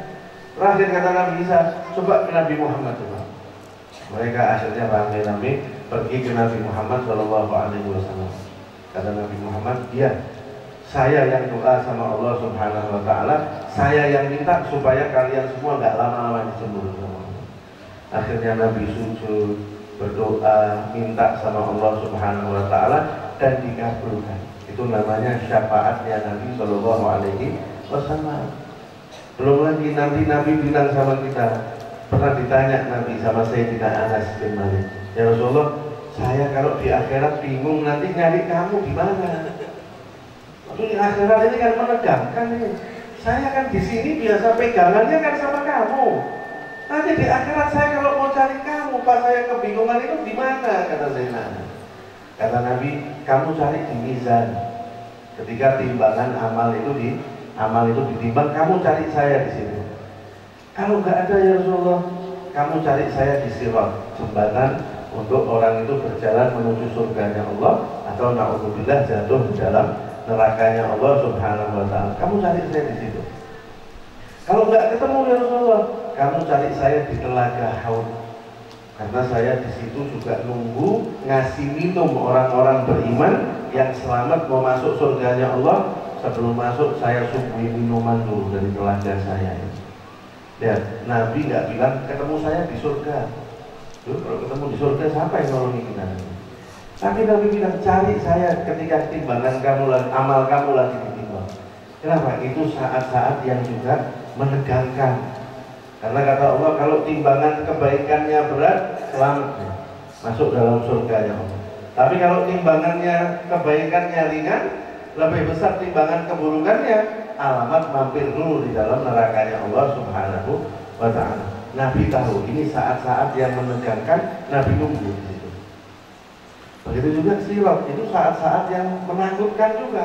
[SPEAKER 4] Terakhir kata Nabi Isa, coba ke Nabi Muhammad coba. Mereka akhirnya rame-rame pergi ke Nabi Muhammad SAW. Kata Nabi Muhammad, iya, saya yang doa sama Allah Subhanahu Wa Taala, saya yang minta supaya kalian semua nggak lama-lama dijemur. Akhirnya Nabi sujud, berdoa, minta sama Allah Subhanahu Wa Taala dan dikabulkan. Itu namanya syafaatnya Nabi Shallallahu Alaihi Wasallam. Belum lagi Nabi bilang sama kita, pernah ditanya Nabi sama Sayyidina Anas bin Malik, ya Rasulullah, saya kalau di akhirat bingung nanti nyari kamu di mana? Waktu di akhirat ini kan menegangkan nih. Saya kan di sini biasa pegangannya kan sama kamu. Nanti di akhirat saya kalau mau cari kamu, pas saya kebingungan itu di mana? Kata Sayyidina Anas. Kata Nabi, kamu cari di mizan. Ketika timbangan amal itu ditimbang, kamu cari saya di sini. Kalau nggak ada ya Rasulullah, kamu cari saya di sirat, jembatan untuk orang itu berjalan menuju surganya Allah atau na'udzubillah jatuh di dalam nerakanya Allah Subhanahu wa ta'ala. Kamu cari saya di situ. Kalau nggak ketemu ya Rasulullah, kamu cari saya di telaga Haud. Karena saya di situ juga nunggu ngasih minum orang-orang beriman yang selamat mau masuk surganya Allah. Sebelum masuk saya suguhi minuman dulu dari telaga saya. Lihat, Nabi nggak bilang ketemu saya di surga. Loh, kalau ketemu di surga siapa yang nolongi kita? Tapi Nabi bilang cari saya ketika timbangan kamu lagi, amal kamu lagi ditimbang. Kenapa? Itu saat-saat yang juga menegangkan. Karena kata Allah kalau timbangan kebaikannya berat, selamat masuk dalam surganya Allah. Tapi kalau timbangannya kebaikannya ringan, lebih besar timbangan keburukannya, alamat mampir dulu di dalam nerakanya Allah Subhanahu wa ta'ala. Nabi tahu ini saat-saat yang menegangkan, Nabi nunggu di situ. Begitu juga sirat, itu saat-saat yang menakutkan juga.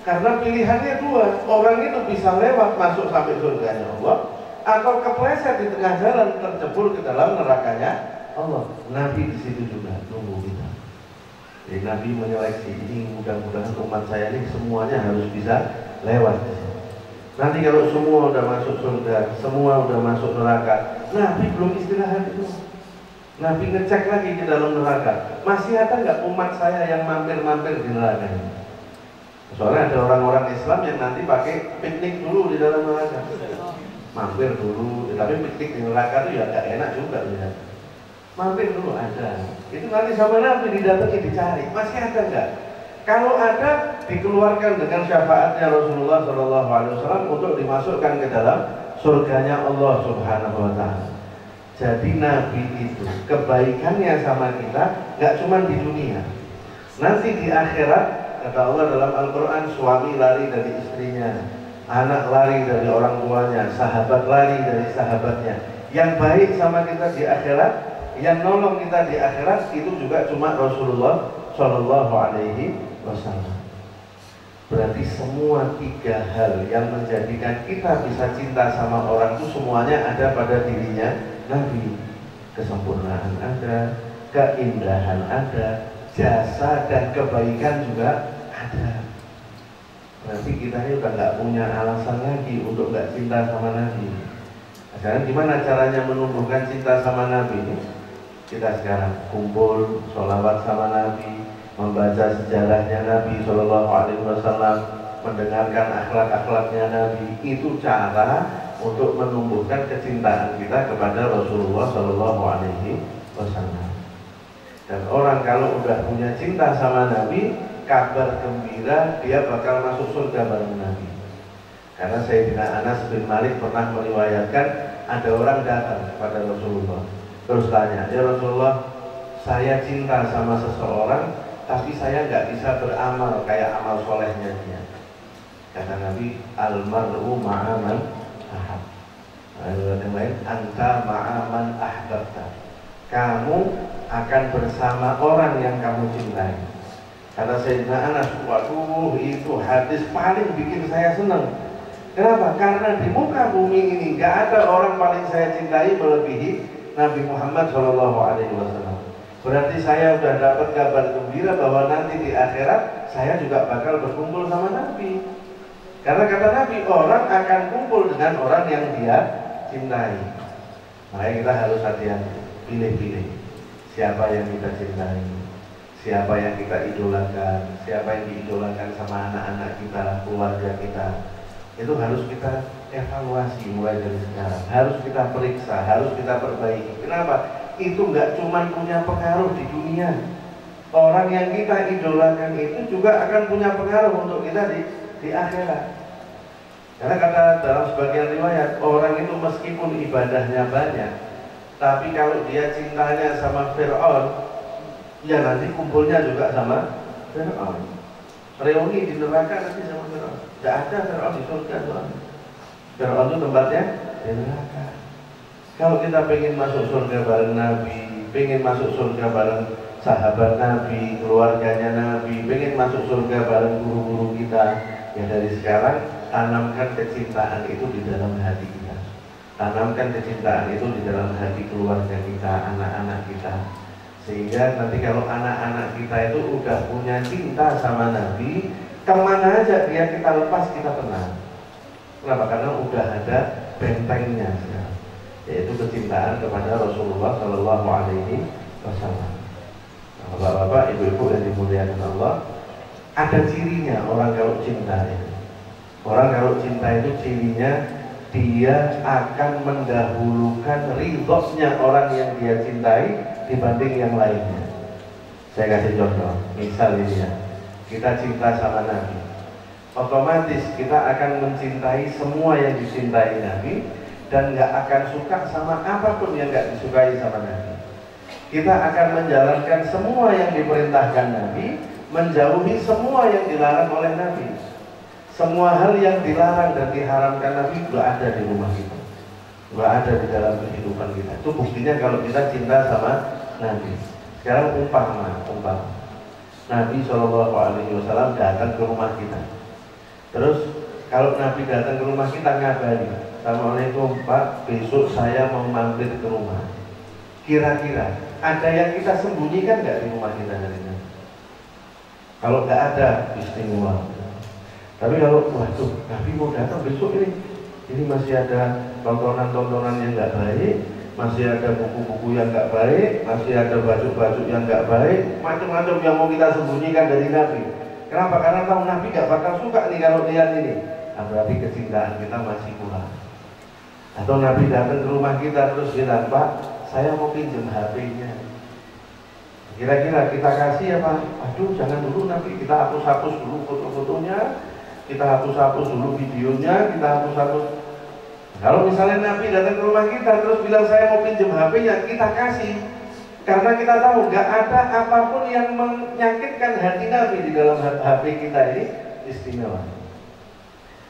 [SPEAKER 4] Karena pilihannya dua, orang itu bisa lewat masuk sampai surganya Allah, atau kepleset di tengah jalan terjebur ke dalam nerakanya Allah. Nabi di situ juga nunggu kita. Jadi Nabi menyeleksi ini, mudah-mudahan umat saya ini semuanya harus bisa lewat. Nanti kalau semua udah masuk surga, semua udah masuk neraka, Nabi belum istirahat itu. Nabi ngecek lagi ke dalam neraka, masih ada nggak umat saya yang mampir-mampir di neraka ini? Soalnya ada orang-orang Islam yang nanti pakai piknik dulu di dalam neraka, mampir dulu, tapi piknik di neraka itu ya nggak enak juga ya. Mampir dulu ada. Itu nanti sama Nabi didatangi dicari, masih ada nggak? Kalau ada, dikeluarkan dengan syafaatnya Rasulullah SAW untuk dimasukkan ke dalam surganya Allah Subhanahu wa ta'ala. Jadi Nabi itu kebaikannya sama kita nggak cuma di dunia. Nanti di akhirat, kata Allah dalam Al-Quran, suami lari dari istrinya, anak lari dari orang tuanya, sahabat lari dari sahabatnya. Yang baik sama kita di akhirat, yang nolong kita di akhirat itu juga cuma Rasulullah Shallallahu Alaihi Wasallam. Berarti semua tiga hal yang menjadikan kita bisa cinta sama orang itu semuanya ada pada dirinya Nabi. Kesempurnaan ada, keindahan ada, jasa dan kebaikan juga ada. Berarti kita ini udah nggak punya alasan lagi untuk nggak cinta sama Nabi. Sekarang gimana caranya menumbuhkan cinta sama Nabi? Kita sekarang kumpul, sholawat sama Nabi, membaca sejarahnya Nabi Shallallahu Alaihi Wasallam, mendengarkan akhlak-akhlaknya Nabi. Itu cara untuk menumbuhkan kecintaan kita kepada Rasulullah Shallallahu Alaihi Wasallam. Dan orang kalau udah punya cinta sama Nabi, kabar gembira dia bakal masuk surga bareng Nabi. Karena Sayyidina Anas bin Malik pernah meriwayatkan ada orang datang kepada Rasulullah. Terus tanya, ya Rasulullah, saya cinta sama seseorang, tapi saya nggak bisa beramal kayak amal solehnya dia. Kata Nabi, almar'u ma'aman ahab. Yang lain, anta ma'aman ahbabta. Kamu akan bersama orang yang kamu cintai. Kata Sayyidina Anas, waduh itu hadis paling bikin saya senang. Kenapa? Karena di muka bumi ini nggak ada orang paling saya cintai melebihi Nabi Muhammad SAW. Berarti saya sudah dapat kabar gembira bahwa nanti di akhirat saya juga bakal berkumpul sama Nabi. Karena kata Nabi, orang akan kumpul dengan orang yang dia cintai. Makanya kita harus hati-hati, pilih-pilih siapa yang kita cintai, siapa yang kita idolakan, siapa yang diidolakan sama anak-anak kita, keluarga kita. Itu harus kita evaluasi mulai dari sekarang. Harus kita periksa, harus kita perbaiki. Kenapa? Itu nggak cuma punya pengaruh di dunia. Orang yang kita idolakan itu juga akan punya pengaruh untuk kita di akhirat. Karena kata dalam sebagian riwayat, orang itu meskipun ibadahnya banyak, tapi kalau dia cintanya sama Fir'aun, ya nanti kumpulnya juga sama Fir'aun. Reuni di neraka nanti sama Fir'aun. Tidak ada Fir'aun di surga tuan. Fir'aun itu tempatnya di neraka. Kalau kita pengen masuk surga bareng Nabi, pengen masuk surga bareng sahabat Nabi, keluarganya Nabi, pengen masuk surga bareng guru-guru kita, ya dari sekarang tanamkan kecintaan itu di dalam hati kita. Tanamkan kecintaan itu di dalam hati keluarga kita, anak-anak kita. Sehingga nanti kalau anak-anak kita itu udah punya cinta sama Nabi, kemana aja dia kita lepas kita tenang. Kenapa? Karena udah ada bentengnya, yaitu kecintaan kepada Rasulullah Shallallahu Alaihi Wasallam. Bapak-bapak, ibu-ibu yang dimuliakan Allah, ada cirinya orang kalau cinta itu. Orang kalau cinta itu cirinya dia akan mendahulukan ridhonya orang yang dia cintai dibanding yang lainnya. Saya kasih contoh, misal ini ya, kita cinta sama Nabi, otomatis kita akan mencintai semua yang dicintai Nabi dan nggak akan suka sama apapun yang nggak disukai sama Nabi. Kita akan menjalankan semua yang diperintahkan Nabi, menjauhi semua yang dilarang oleh Nabi. Semua hal yang dilarang dan diharamkan Nabi nggak ada di rumah kita, nggak ada di dalam kehidupan kita. Itu buktinya kalau kita cinta sama Nabi. Sekarang umpama Nabi SAW datang ke rumah kita. Terus kalau Nabi datang ke rumah kita ngabari, Assalamualaikum Pak, besok saya mau mampir ke rumah. Kira-kira ada yang kita sembunyikan nggak di rumah kita dari Nabi? Kalau nggak ada, istimewa. Tapi kalau waduh, Nabi mau datang besok ini masih ada tontonan-tontonan yang nggak baik, masih ada buku-buku yang nggak baik, masih ada baju-baju yang nggak baik, macam-macam yang mau kita sembunyikan dari Nabi. Kenapa? Karena tahu Nabi nggak bakal suka nih kalau lihat ini. Nah, berarti kecintaan kita masih kurang. Atau Nabi datang ke rumah kita terus bilang, Pak, saya mau pinjam HP-nya. Kira-kira kita kasih apa? Aduh, jangan dulu Nabi, kita hapus-hapus dulu foto-fotonya, kita hapus-hapus dulu videonya, kita hapus-hapus. Kalau misalnya Nabi datang ke rumah kita terus bilang saya mau pinjam HP-nya, kita kasih. Karena kita tahu nggak ada apapun yang menyakitkan hati Nabi di dalam HP kita ini istimewa.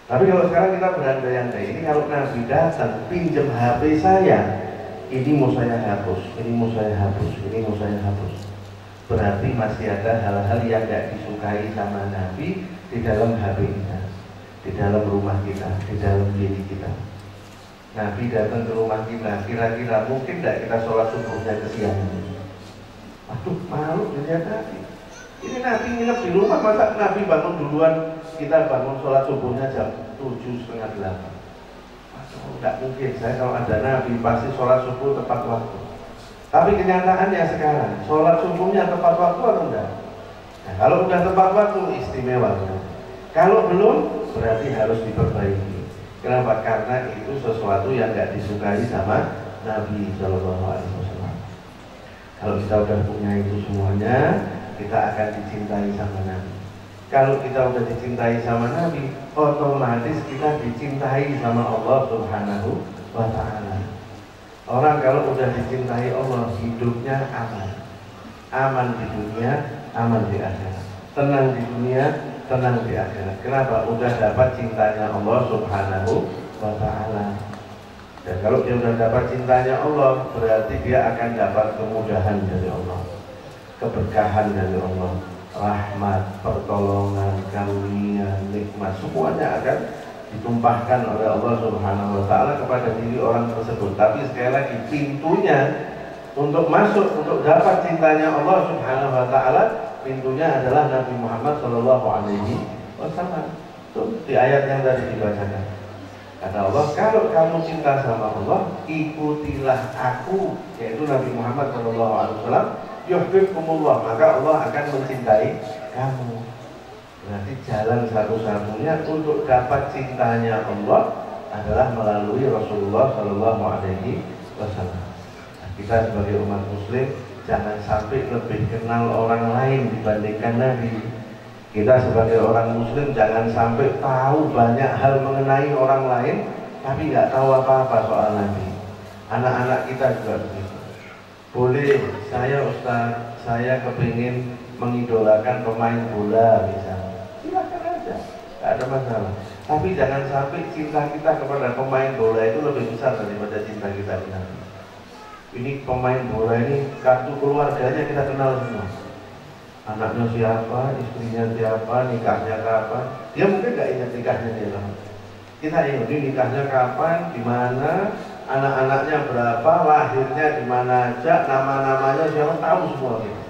[SPEAKER 4] Tapi kalau sekarang kita berandai-andai, ini kalau Nabi datang pinjam HP saya, ini mau saya hapus, ini mau saya hapus, ini mau saya hapus. Berarti masih ada hal-hal yang nggak disukai sama Nabi di dalam HP kita, di dalam rumah kita, di dalam diri kita. Nabi datang ke rumah kita, kira-kira mungkin tidak kita sholat subuhnya kesiangan? Aduh, malu dilihat Nabi. Ini Nabi nginep di rumah, masa Nabi bangun duluan, kita bangun sholat subuhnya jam 7:30, 8. Aduh, tidak mungkin. Saya kalau ada Nabi pasti sholat subuh tepat waktu. Tapi kenyataannya sekarang, sholat subuhnya tepat waktu atau enggak? Nah, kalau udah tepat waktu, istimewa. Kalau belum, berarti harus diperbaiki. Kenapa? Karena itu sesuatu yang nggak disukai sama Nabi Shallallahu Alaihi Wasallam. Kalau kita udah punya itu semuanya, kita akan dicintai sama Nabi. Kalau kita udah dicintai sama Nabi, otomatis kita dicintai sama Allah Subhanahu wa Ta'ala. Orang kalau udah dicintai Allah, hidupnya aman. Aman di dunia, aman di akhirat. Tenang di dunia, tenang di akhirat. Kenapa? Udah dapat cintanya Allah Subhanahu wa Ta'ala. Dan kalau dia udah dapat cintanya Allah, berarti dia akan dapat kemudahan dari Allah, keberkahan dari Allah, rahmat, pertolongan, karunia, nikmat, semuanya akan ditumpahkan oleh Allah Subhanahu wa Ta'ala kepada diri orang tersebut. Tapi sekali lagi, pintunya untuk masuk, untuk dapat cintanya Allah Subhanahu wa Ta'ala, pintunya adalah Nabi Muhammad Shallallahu Alaihi Wasallam. Itu di ayat yang tadi dibacakan. Kata Allah, kalau kamu cinta sama Allah, ikutilah aku, yaitu Nabi Muhammad Shallallahu Alaihi Wasallam. Yuhibbukumullah, maka Allah akan mencintai kamu. Berarti jalan satu-satunya untuk dapat cintanya Allah adalah melalui Rasulullah Shallallahu Alaihi Wasallam. Nah, kita sebagai umat Muslim jangan sampai lebih kenal orang lain dibandingkan Nabi. Kita sebagai orang Muslim jangan sampai tahu banyak hal mengenai orang lain, tapi nggak tahu apa-apa soal Nabi. Anak-anak kita juga begitu. Boleh, saya Ustaz, saya kepingin mengidolakan pemain bola misalnya, silakan aja, nggak ada masalah. Tapi jangan sampai cinta kita kepada pemain bola itu lebih besar daripada cinta kita ke Nabi. Ini pemain bola ini, kartu keluarganya kita kenal semua. Anaknya siapa, istrinya siapa, nikahnya kapan. Dia mungkin nggak ingat nikahnya dia. Kita ingat ini nikahnya kapan, di mana, anak-anaknya berapa, lahirnya di mana aja, nama-namanya siapa, tahu semua kita.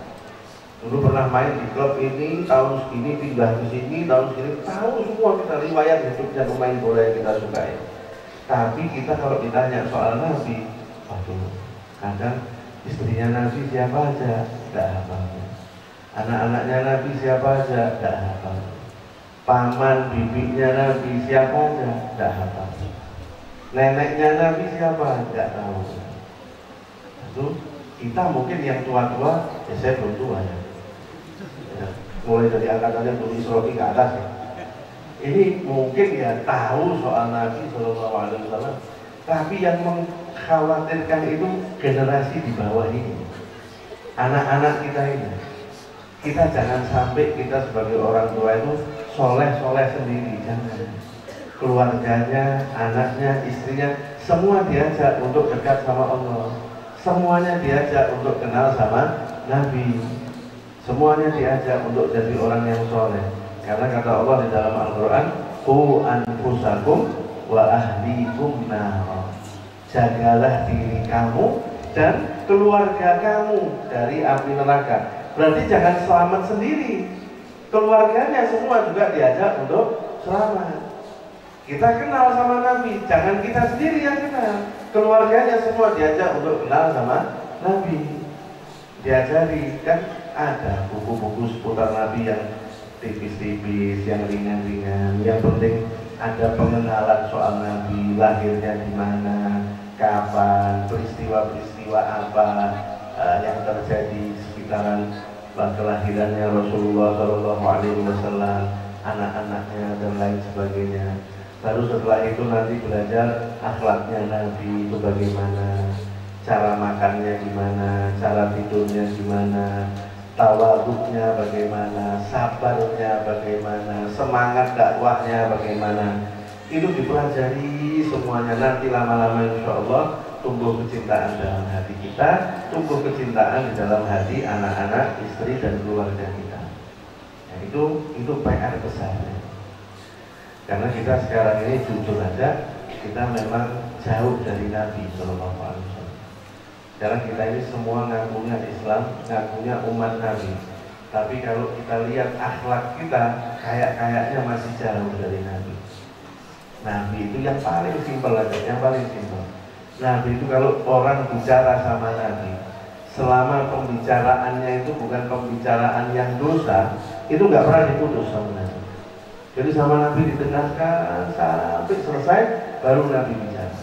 [SPEAKER 4] Dulu pernah main di klub ini, tahun segini pindah ke sini, tahun segini, tahu semua kita riwayat hidupnya pemain bola yang kita sukai. Tapi kita kalau ditanya soal Nabi, waduh, kadang istrinya Nabi siapa aja, tidak hafal. Anak-anaknya Nabi siapa aja, tidak hafal. Paman bibinya Nabi siapa aja, tidak hafal. Neneknya Nabi siapa, tidak tahu. Itu kita mungkin yang tua-tua, ya saya belum tua ya. Mulai dari angkatannya Bani Israil ke atas ya. Ini mungkin ya tahu soal Nabi SAW, tapi yang mengkhawatirkan itu generasi di bawah ini, anak-anak kita ini. Kita jangan sampai kita sebagai orang tua itu soleh-soleh sendiri, jangan. Keluarganya, anaknya, istrinya, semua diajak untuk dekat sama Allah. Semuanya diajak untuk kenal sama Nabi. Semuanya diajak untuk jadi orang yang soleh. Karena kata Allah di dalam Al-Quran, qu anfusakum wa ahlikum nar. Jagalah diri kamu dan keluarga kamu dari api neraka. Berarti jangan selamat sendiri. Keluarganya semua juga diajak untuk selamat. Kita kenal sama Nabi, jangan kita sendiri yang kenal. Keluarganya semua diajak untuk kenal sama Nabi. Diajari, kan ada buku-buku seputar Nabi yang tipis-tipis, yang ringan-ringan. Yang penting ada pengenalan soal Nabi, lahirnya di mana, kapan, peristiwa-peristiwa apa yang terjadi sekitaran kelahirannya Rasulullah SAW, anak-anaknya dan lain sebagainya. Baru setelah itu nanti belajar akhlaknya Nabi itu bagaimana, cara makannya gimana, cara tidurnya gimana, tawaduknya bagaimana, sabarnya bagaimana, semangat dakwahnya bagaimana. Itu dipelajari semuanya. Nanti lama-lama insya Allah tumbuh kecintaan dalam hati kita, tumbuh kecintaan di dalam hati anak-anak, istri dan keluarga kita. Ya, itu PR besarnya. Karena kita sekarang ini jujur aja, kita memang jauh dari Nabi SAW. Sekarang kita ini semua ngakunya Islam, ngakunya umat Nabi. Tapi kalau kita lihat akhlak kita, kayaknya masih jauh dari Nabi. Nabi itu yang paling simpel aja, yang paling simpel. Nabi itu kalau orang bicara sama Nabi, selama pembicaraannya itu bukan pembicaraan yang dosa, itu nggak pernah diputus sama Nabi. Jadi sama Nabi didengarkan sampai selesai, baru Nabi bicara.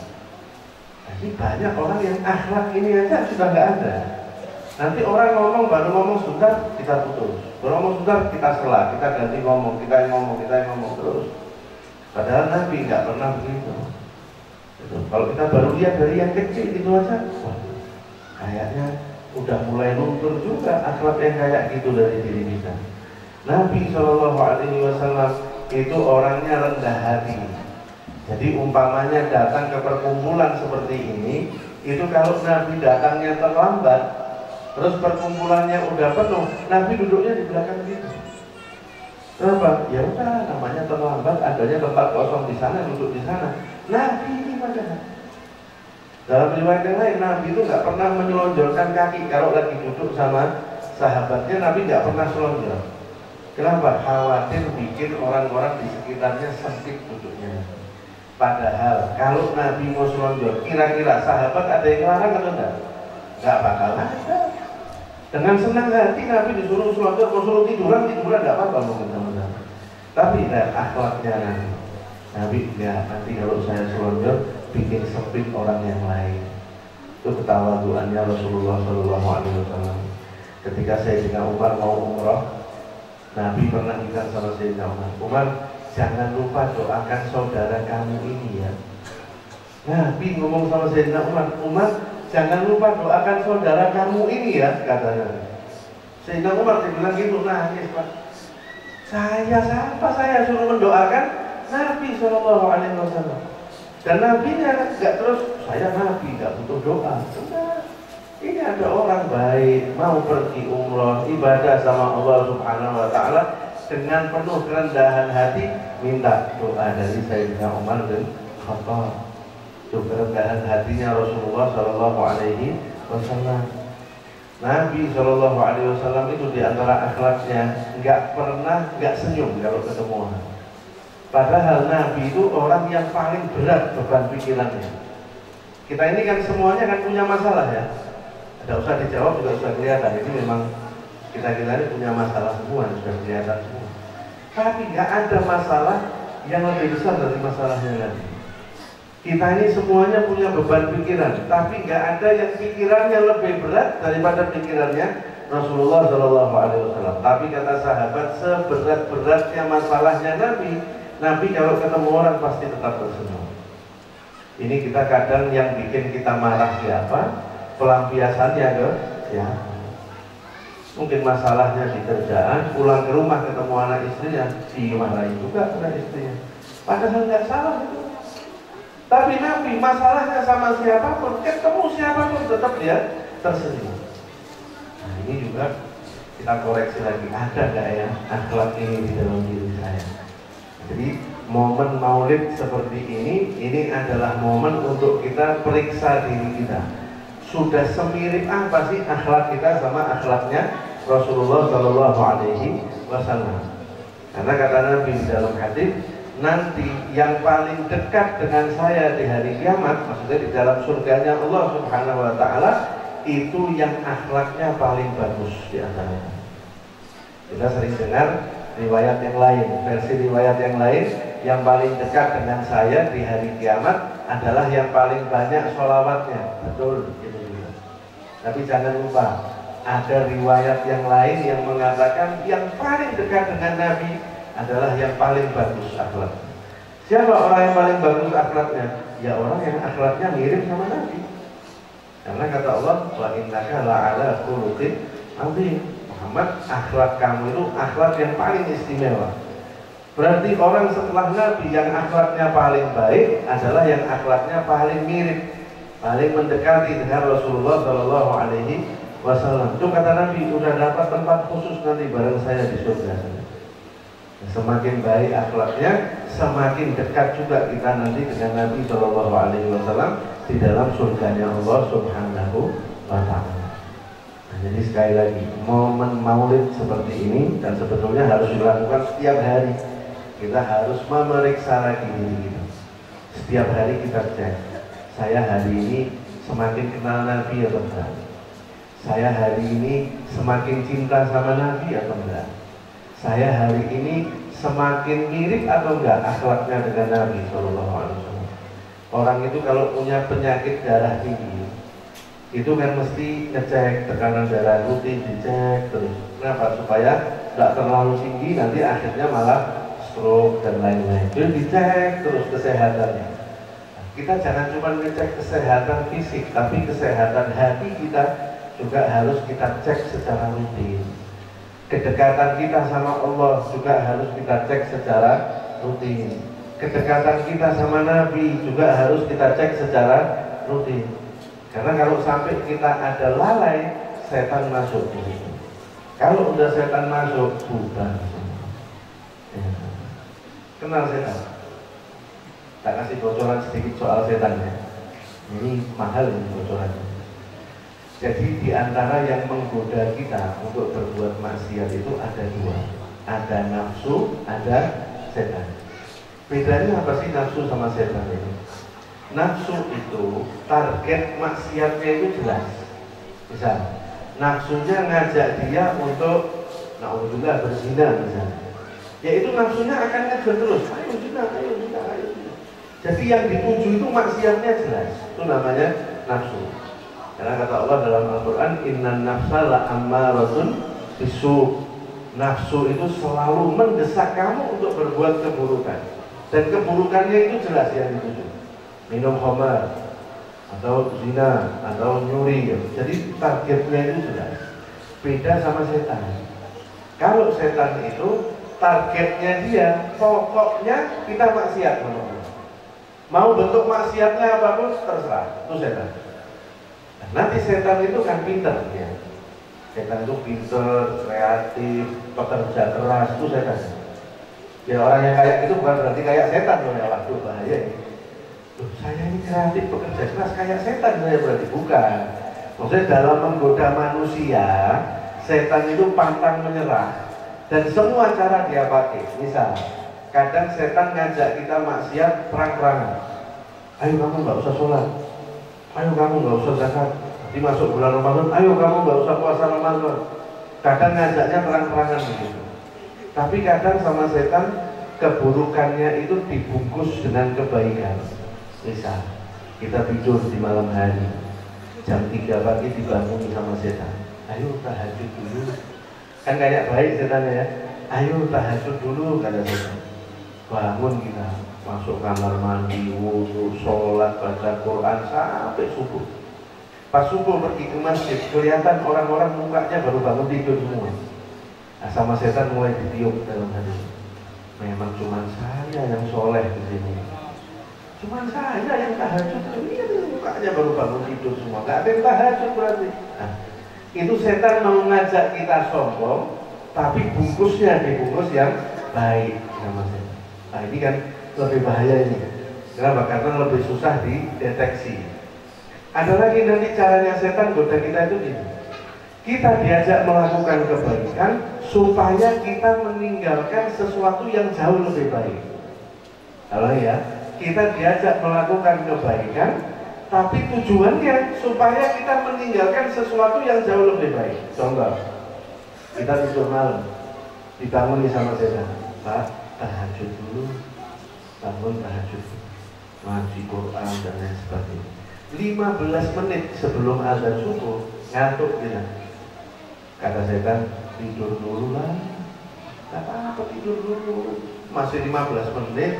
[SPEAKER 4] Jadi banyak orang yang akhlak ini aja sudah nggak ada. Nanti orang ngomong, baru ngomong sebentar, kita putus. Baru ngomong sebentar, kita selah, kita ganti ngomong, kita yang ngomong terus. Padahal Nabi nggak pernah begitu. Kalau kita baru lihat dari yang kecil itu aja, wah, kayaknya udah mulai luntur juga akhlak yang kayak gitu dari diri kita. Nabi SAW itu orangnya rendah hati. Jadi umpamanya datang ke perkumpulan seperti ini, itu kalau Nabi datangnya terlambat, terus perkumpulannya udah penuh, Nabi duduknya di belakang gitu. Kenapa? Ya udah, namanya terlambat, adanya tempat kosong di sana, duduk di sana. Nabi ini padahal. Dalam riwayat yang lain, Nabi itu nggak pernah menyelonjorkan kaki kalau lagi duduk sama sahabatnya. Nabi nggak pernah selonjor. Kenapa? Khawatir bikin orang-orang di sekitarnya sempit duduknya. Padahal kalau Nabi mau selonjor, kira-kira sahabat ada yang larang atau enggak? Nggak bakal ada. Dengan senang hati Nabi disuruh selonjor, mau suruh tiduran nggak apa-apa mungkin teman-teman. Tapi akhlaknya Nabi enggak, nanti kalau saya selonjor bikin sempit orang yang lain. Itu ketawaduannya Rasulullah SAW. Ketika Sayyidina Umar mau umroh, Nabi pernah bilang sama Sayyidina Umar, Umar, jangan lupa doakan saudara kamu ini ya. Nabi ngomong sama Sayyidina Umar, Umar, jangan lupa doakan saudara kamu ini ya, katanya. Sayyidina Umar dibilang gitu, nangis Pak. Saya suruh mendoakan Nabi SAW. Dan Nabinya nggak terus, saya Nabi nggak butuh doa. Enggak. Ini ada orang baik mau pergi umroh ibadah sama Allah Subhanahu Wa Taala dengan penuh kerendahan hati minta doa dari Sayyidina Umar bin Khattab. Itu kerendahan hatinya Rasulullah Shallallahu Alaihi Wasallam. Nabi Shallallahu Alaihi Wasallam itu diantara akhlaknya nggak senyum kalau ketemu orang. Padahal Nabi itu orang yang paling berat beban pikirannya. Kita ini kan semuanya kan punya masalah ya. Tidak usah dijawab juga sudah kelihatan. Ini memang kita ini punya masalah semua, sudah kelihatan semua. Tapi nggak ada masalah yang lebih besar dari masalahnya Nabi. Kita ini semuanya punya beban pikiran, tapi nggak ada yang pikirannya lebih berat daripada pikirannya Rasulullah Shallallahu Alaihi Wasallam. Tapi kata sahabat, seberat-beratnya masalahnya Nabi kalau ketemu orang pasti tetap tersenyum. Ini kita kadang yang bikin kita marah siapa, pelampiasannya ke siapa. Mungkin masalahnya di kerjaan, pulang ke rumah ketemu anak istrinya, dimarahi juga anak istrinya. Padahal nggak salah itu. Tapi Nabi masalahnya sama siapapun, ketemu siapapun tetap dia tersenyum. Nah ini juga kita koreksi lagi, ada nggak ya akhlak ini di dalam diri saya? Jadi momen maulid seperti ini adalah momen untuk kita periksa diri kita. Sudah semirip apa sih akhlak kita sama akhlaknya Rasulullah Shallallahu Alaihi Wasallam? Karena kata Nabi di dalam hadis, nanti yang paling dekat dengan saya di hari kiamat, maksudnya di dalam surganya Allah Subhanahu Wa Taala, itu yang akhlaknya paling bagus di antaranya. Kita sering dengar riwayat yang lain, versi riwayat yang lain, yang paling dekat dengan saya di hari kiamat adalah yang paling banyak sholawatnya. Betul, itu juga. Tapi jangan lupa, ada riwayat yang lain yang mengatakan yang paling dekat dengan Nabi adalah yang paling bagus akhlaknya. Siapa orang yang paling bagus akhlaknya? Ya orang yang akhlaknya mirip sama Nabi. Karena kata Allah, wa innaka la'ala khuluqin azim. Muhammad, akhlak kamu itu akhlak yang paling istimewa. Berarti orang setelah Nabi yang akhlaknya paling baik adalah yang akhlaknya paling mirip, paling mendekati dengan Rasulullah Shallallahu Alaihi Wasallam. Itu kata Nabi, udah dapat tempat khusus nanti bareng saya di surga. Semakin baik akhlaknya, semakin dekat juga kita nanti dengan Nabi Shallallahu Alaihi Wasallam di dalam surganya Allah Subhanahu Wa Taala. Nah, jadi sekali lagi, momen maulid seperti ini dan sebetulnya harus dilakukan setiap hari. Kita harus memeriksa lagi diri kita. Setiap hari kita cek, saya hari ini semakin kenal Nabi atau enggak? Saya hari ini semakin cinta sama Nabi atau enggak? Saya hari ini semakin mirip atau enggak akhlaknya dengan Nabi Shallallahu Alaihi Wasallam. Orang itu kalau punya penyakit darah tinggi, itu kan mesti ngecek tekanan darah, rutin dicek terus. Kenapa? Supaya enggak terlalu tinggi, nanti akhirnya malah stroke dan lain-lain. Jadi dicek terus kesehatannya. Kita jangan cuma ngecek kesehatan fisik, tapi kesehatan hati kita juga harus kita cek secara rutin. Kedekatan kita sama Allah juga harus kita cek secara rutin. Kedekatan kita sama Nabi juga harus kita cek secara rutin. Karena kalau sampai kita ada lalai, setan masuk di situ. Kalau udah setan masuk, bubar. Ya. Kenal setan? Tak kasih bocoran sedikit soal setannya. Ini mahal ini bocorannya. Jadi di antara yang menggoda kita untuk berbuat maksiat itu ada dua. Ada nafsu, ada setan. Bedanya apa sih nafsu sama setan ini? Nafsu itu target maksiatnya itu jelas. Misal, nafsunya ngajak dia untuk na'udzubillah berzina misalnya. Yaitu nafsunya akan ngejar terus, ayo zina, ayo zina, ayo zina. Jadi yang dituju itu maksiatnya jelas. Itu namanya nafsu. Karena kata Allah dalam Al-Quran, innan nafsa la'ammaratun bisu. Nafsu itu selalu mendesak kamu untuk berbuat keburukan. Dan keburukannya itu jelas yang dituju. Minum khamar, atau zina, atau nyuri. Jadi targetnya itu jelas. Beda sama setan. Kalau setan itu targetnya dia, pokoknya kita maksiat. Mau bentuk maksiatnya apapun terserah. Itu setan. Nanti setan itu kan pinter ya. Setan itu pinter, kreatif, pekerja keras, itu setan. Ya orang yang kayak itu bukan berarti kayak setan loh ya, waduh bahaya. Loh, saya ini kreatif, bekerja keras kayak setan saya berarti. Bukan. Maksudnya dalam menggoda manusia, setan itu pantang menyerah. Dan semua cara dia pakai. Misal, kadang setan ngajak kita maksiat terang-terangan. Ayo kamu nggak usah sholat. Ayo kamu nggak usah zakat. Nanti masuk bulan Ramadan, ayo kamu nggak usah puasa Ramadan. Kadang ngajaknya terang-terangan begitu. Tapi kadang sama setan, keburukannya itu dibungkus dengan kebaikan. Misal, kita tidur di malam hari, jam 3 pagi dibangun sama setan. Ayo tahajud dulu. Kan kayak baik setannya ya. Ayo tahajud dulu, kata setan. Bangun kita, masuk kamar mandi, wudu, sholat, baca Quran sampai subuh. Pas subuh pergi ke masjid, kelihatan orang-orang mukanya baru bangun tidur semua. Nah, sama setan mulai ditiup dalam hati. Memang cuma saya yang soleh di sini. Cuma saya yang tahajud. Lihat mukanya baru bangun tidur semua. Gak ada yang tahajud berarti. Nah, itu setan mau ngajak kita sombong, tapi bungkusnya dibungkus yang baik sama setan. Nah, ini kan lebih bahaya ini. Kenapa? Karena lebih susah dideteksi. Ada lagi nanti caranya setan goda kita itu gini. Kita diajak melakukan kebaikan supaya kita meninggalkan sesuatu yang jauh lebih baik. Kalau ya, kita diajak melakukan kebaikan, tapi tujuannya supaya kita meninggalkan sesuatu yang jauh lebih baik. Contoh, kita tidur malam, dibangun sama setan. Pak, tahajud dulu, bangun tahajud, ngaji Quran dan lain sebagainya. 15 menit sebelum azan subuh ngantuk kita. Kata setan, tidur dulu lah. Gak apa-apa tidur dulu. Masih 15 menit,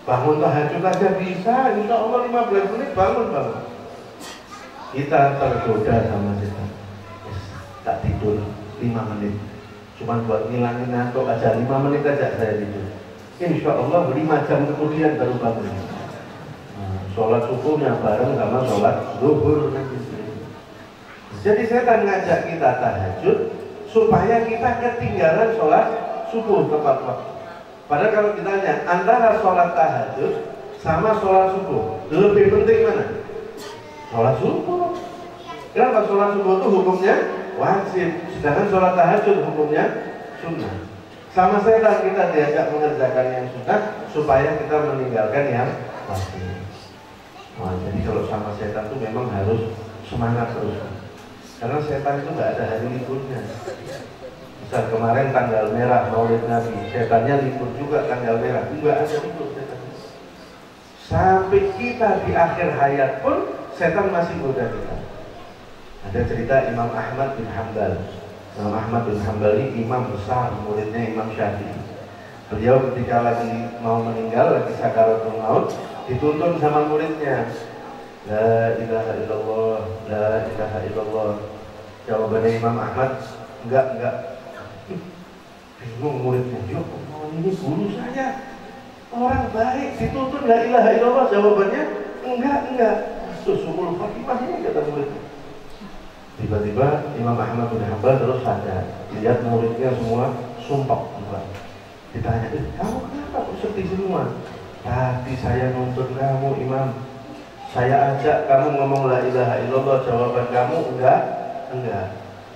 [SPEAKER 4] bangun tahajud aja bisa. Insya Allah 15 menit bangun. Kita tergoda sama setan. Tak tidur 5 menit. Cuman buat ngilangin ngantuk aja, 5 menit aja saya tidur. Insya Allah 5 jam kemudian baru bangun. Sholat subuhnya bareng sama sholat zuhur. Jadi setan ngajak kita tahajud supaya kita ketinggalan sholat subuh tepat waktu. Padahal kalau ditanya antara sholat tahajud sama sholat subuh, lebih penting mana? Sholat subuh. Kenapa? Sholat subuh itu hukumnya wajib, sedangkan sholat tahajud hukumnya sunnah. Sama setan kita diajak mengerjakan yang sunnah supaya kita meninggalkan yang wajib. Wah, jadi kalau sama setan itu memang harus semangat terus. Karena setan itu nggak ada hari liburnya. Misal kemarin tanggal merah Maulid Nabi, setannya libur juga tanggal merah, nggak ada libur setan. Sampai kita di akhir hayat pun setan masih goda kita. Ada cerita Imam Ahmad bin Hanbal. Imam Ahmad bin Hanbal ini imam besar, muridnya Imam Syafi'i. Beliau ketika lagi mau meninggal, lagi sakaratul maut, dituntun sama muridnya, la ilaha illallah, la ilaha illallah. Jawabannya Imam Ahmad, enggak. Bingung muridnya, ya Allah, ini guru saya, orang baik, dituntun la ilaha illallah. Jawabannya, enggak. Susul Fatimah ini kata muridnya. Tiba-tiba Imam Ahmad bin Hanbal terus sadar, lihat muridnya semua sumpah. Ditanya, kamu kenapa kok sedih semua? Tadi saya nuntut kamu Imam, saya ajak kamu ngomong la ilaha illallah, jawaban kamu enggak.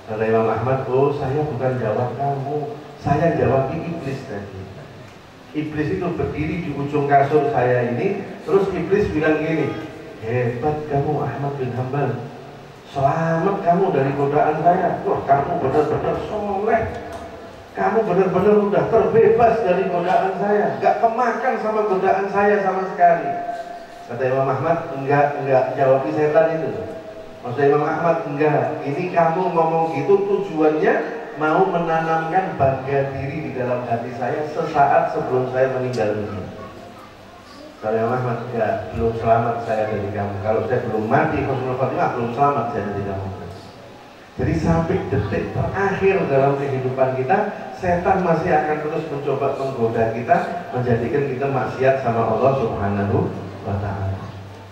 [SPEAKER 4] Kata Imam Ahmad, oh saya bukan jawab kamu, saya jawab iblis tadi. Iblis itu berdiri di ujung kasur saya ini, terus iblis bilang gini, hebat kamu Ahmad bin Hanbal, selamat kamu dari godaan saya. Wah, kamu benar-benar soleh, kamu benar-benar udah terbebas dari godaan saya, gak kemakan sama godaan saya sama sekali. Kata Imam Ahmad, enggak, jawab setan itu. Maksudnya Imam Ahmad, enggak, ini kamu ngomong gitu tujuannya mau menanamkan bangga diri di dalam hati saya sesaat sebelum saya meninggal dunia. Kalau Imam Ahmad, enggak, belum selamat saya dari kamu. Kalau saya belum mati, Rasulullah Fatimah, belum selamat saya dari kamu. Jadi sampai detik terakhir dalam kehidupan kita, setan masih akan terus mencoba menggoda kita, menjadikan kita maksiat sama Allah Subhanahu wa ta'ala.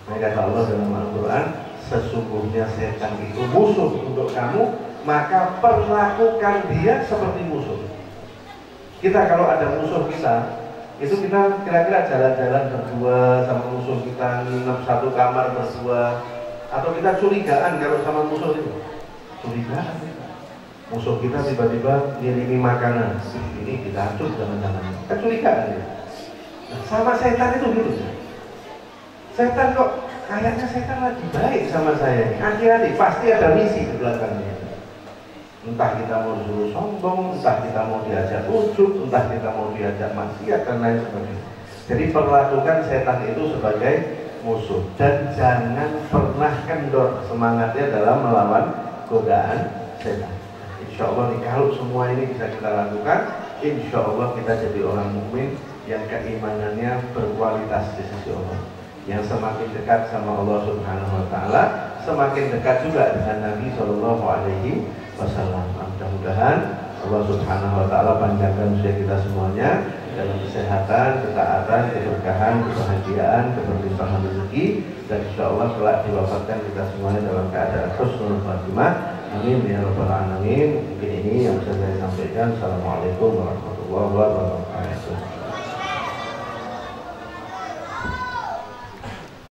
[SPEAKER 4] Maka kata Allah dalam Al-Quran, sesungguhnya setan itu musuh untuk kamu, maka perlakukan dia seperti musuh. Kita kalau ada musuh kita, Itu kita kira-kira jalan-jalan berdua sama musuh kita, nginep satu kamar berdua, atau kita curigaan kalau sama musuh itu? Curigaan. Musuh kita tiba-tiba ngirimi makanan, ini kita hancur jangan-jangan. Kita curigaan ya. Nah, sama setan itu gitu. Setan kok kayaknya setan lagi baik sama saya nih. Hati-hati, pasti ada misi di belakangnya. Entah kita mau disuruh sombong, entah kita mau diajak ujub, entah kita mau diajak maksiat dan lain sebagainya. Jadi perlakukan setan itu sebagai musuh dan jangan pernah kendor semangatnya dalam melawan godaan setan. Insya Allah nih, kalau semua ini bisa kita lakukan, insya Allah kita jadi orang mukmin yang keimanannya berkualitas di sisi Allah, yang semakin dekat sama Allah Subhanahu Wa Taala, semakin dekat juga dengan Nabi Shallallahu Alaihi Wasallam. Mudah-mudahan Allah Subhanahu Wa Taala panjangkan usia kita semuanya dalam kesehatan, ketaatan, keberkahan, kebahagiaan, keberlimpahan rezeki, dan insya Allah kelak diwafatkan kita semuanya dalam keadaan husnul khatimah. Amin ya rabbal alamin. Mungkin ini yang bisa saya sampaikan. Assalamualaikum warahmatullahi wabarakatuh.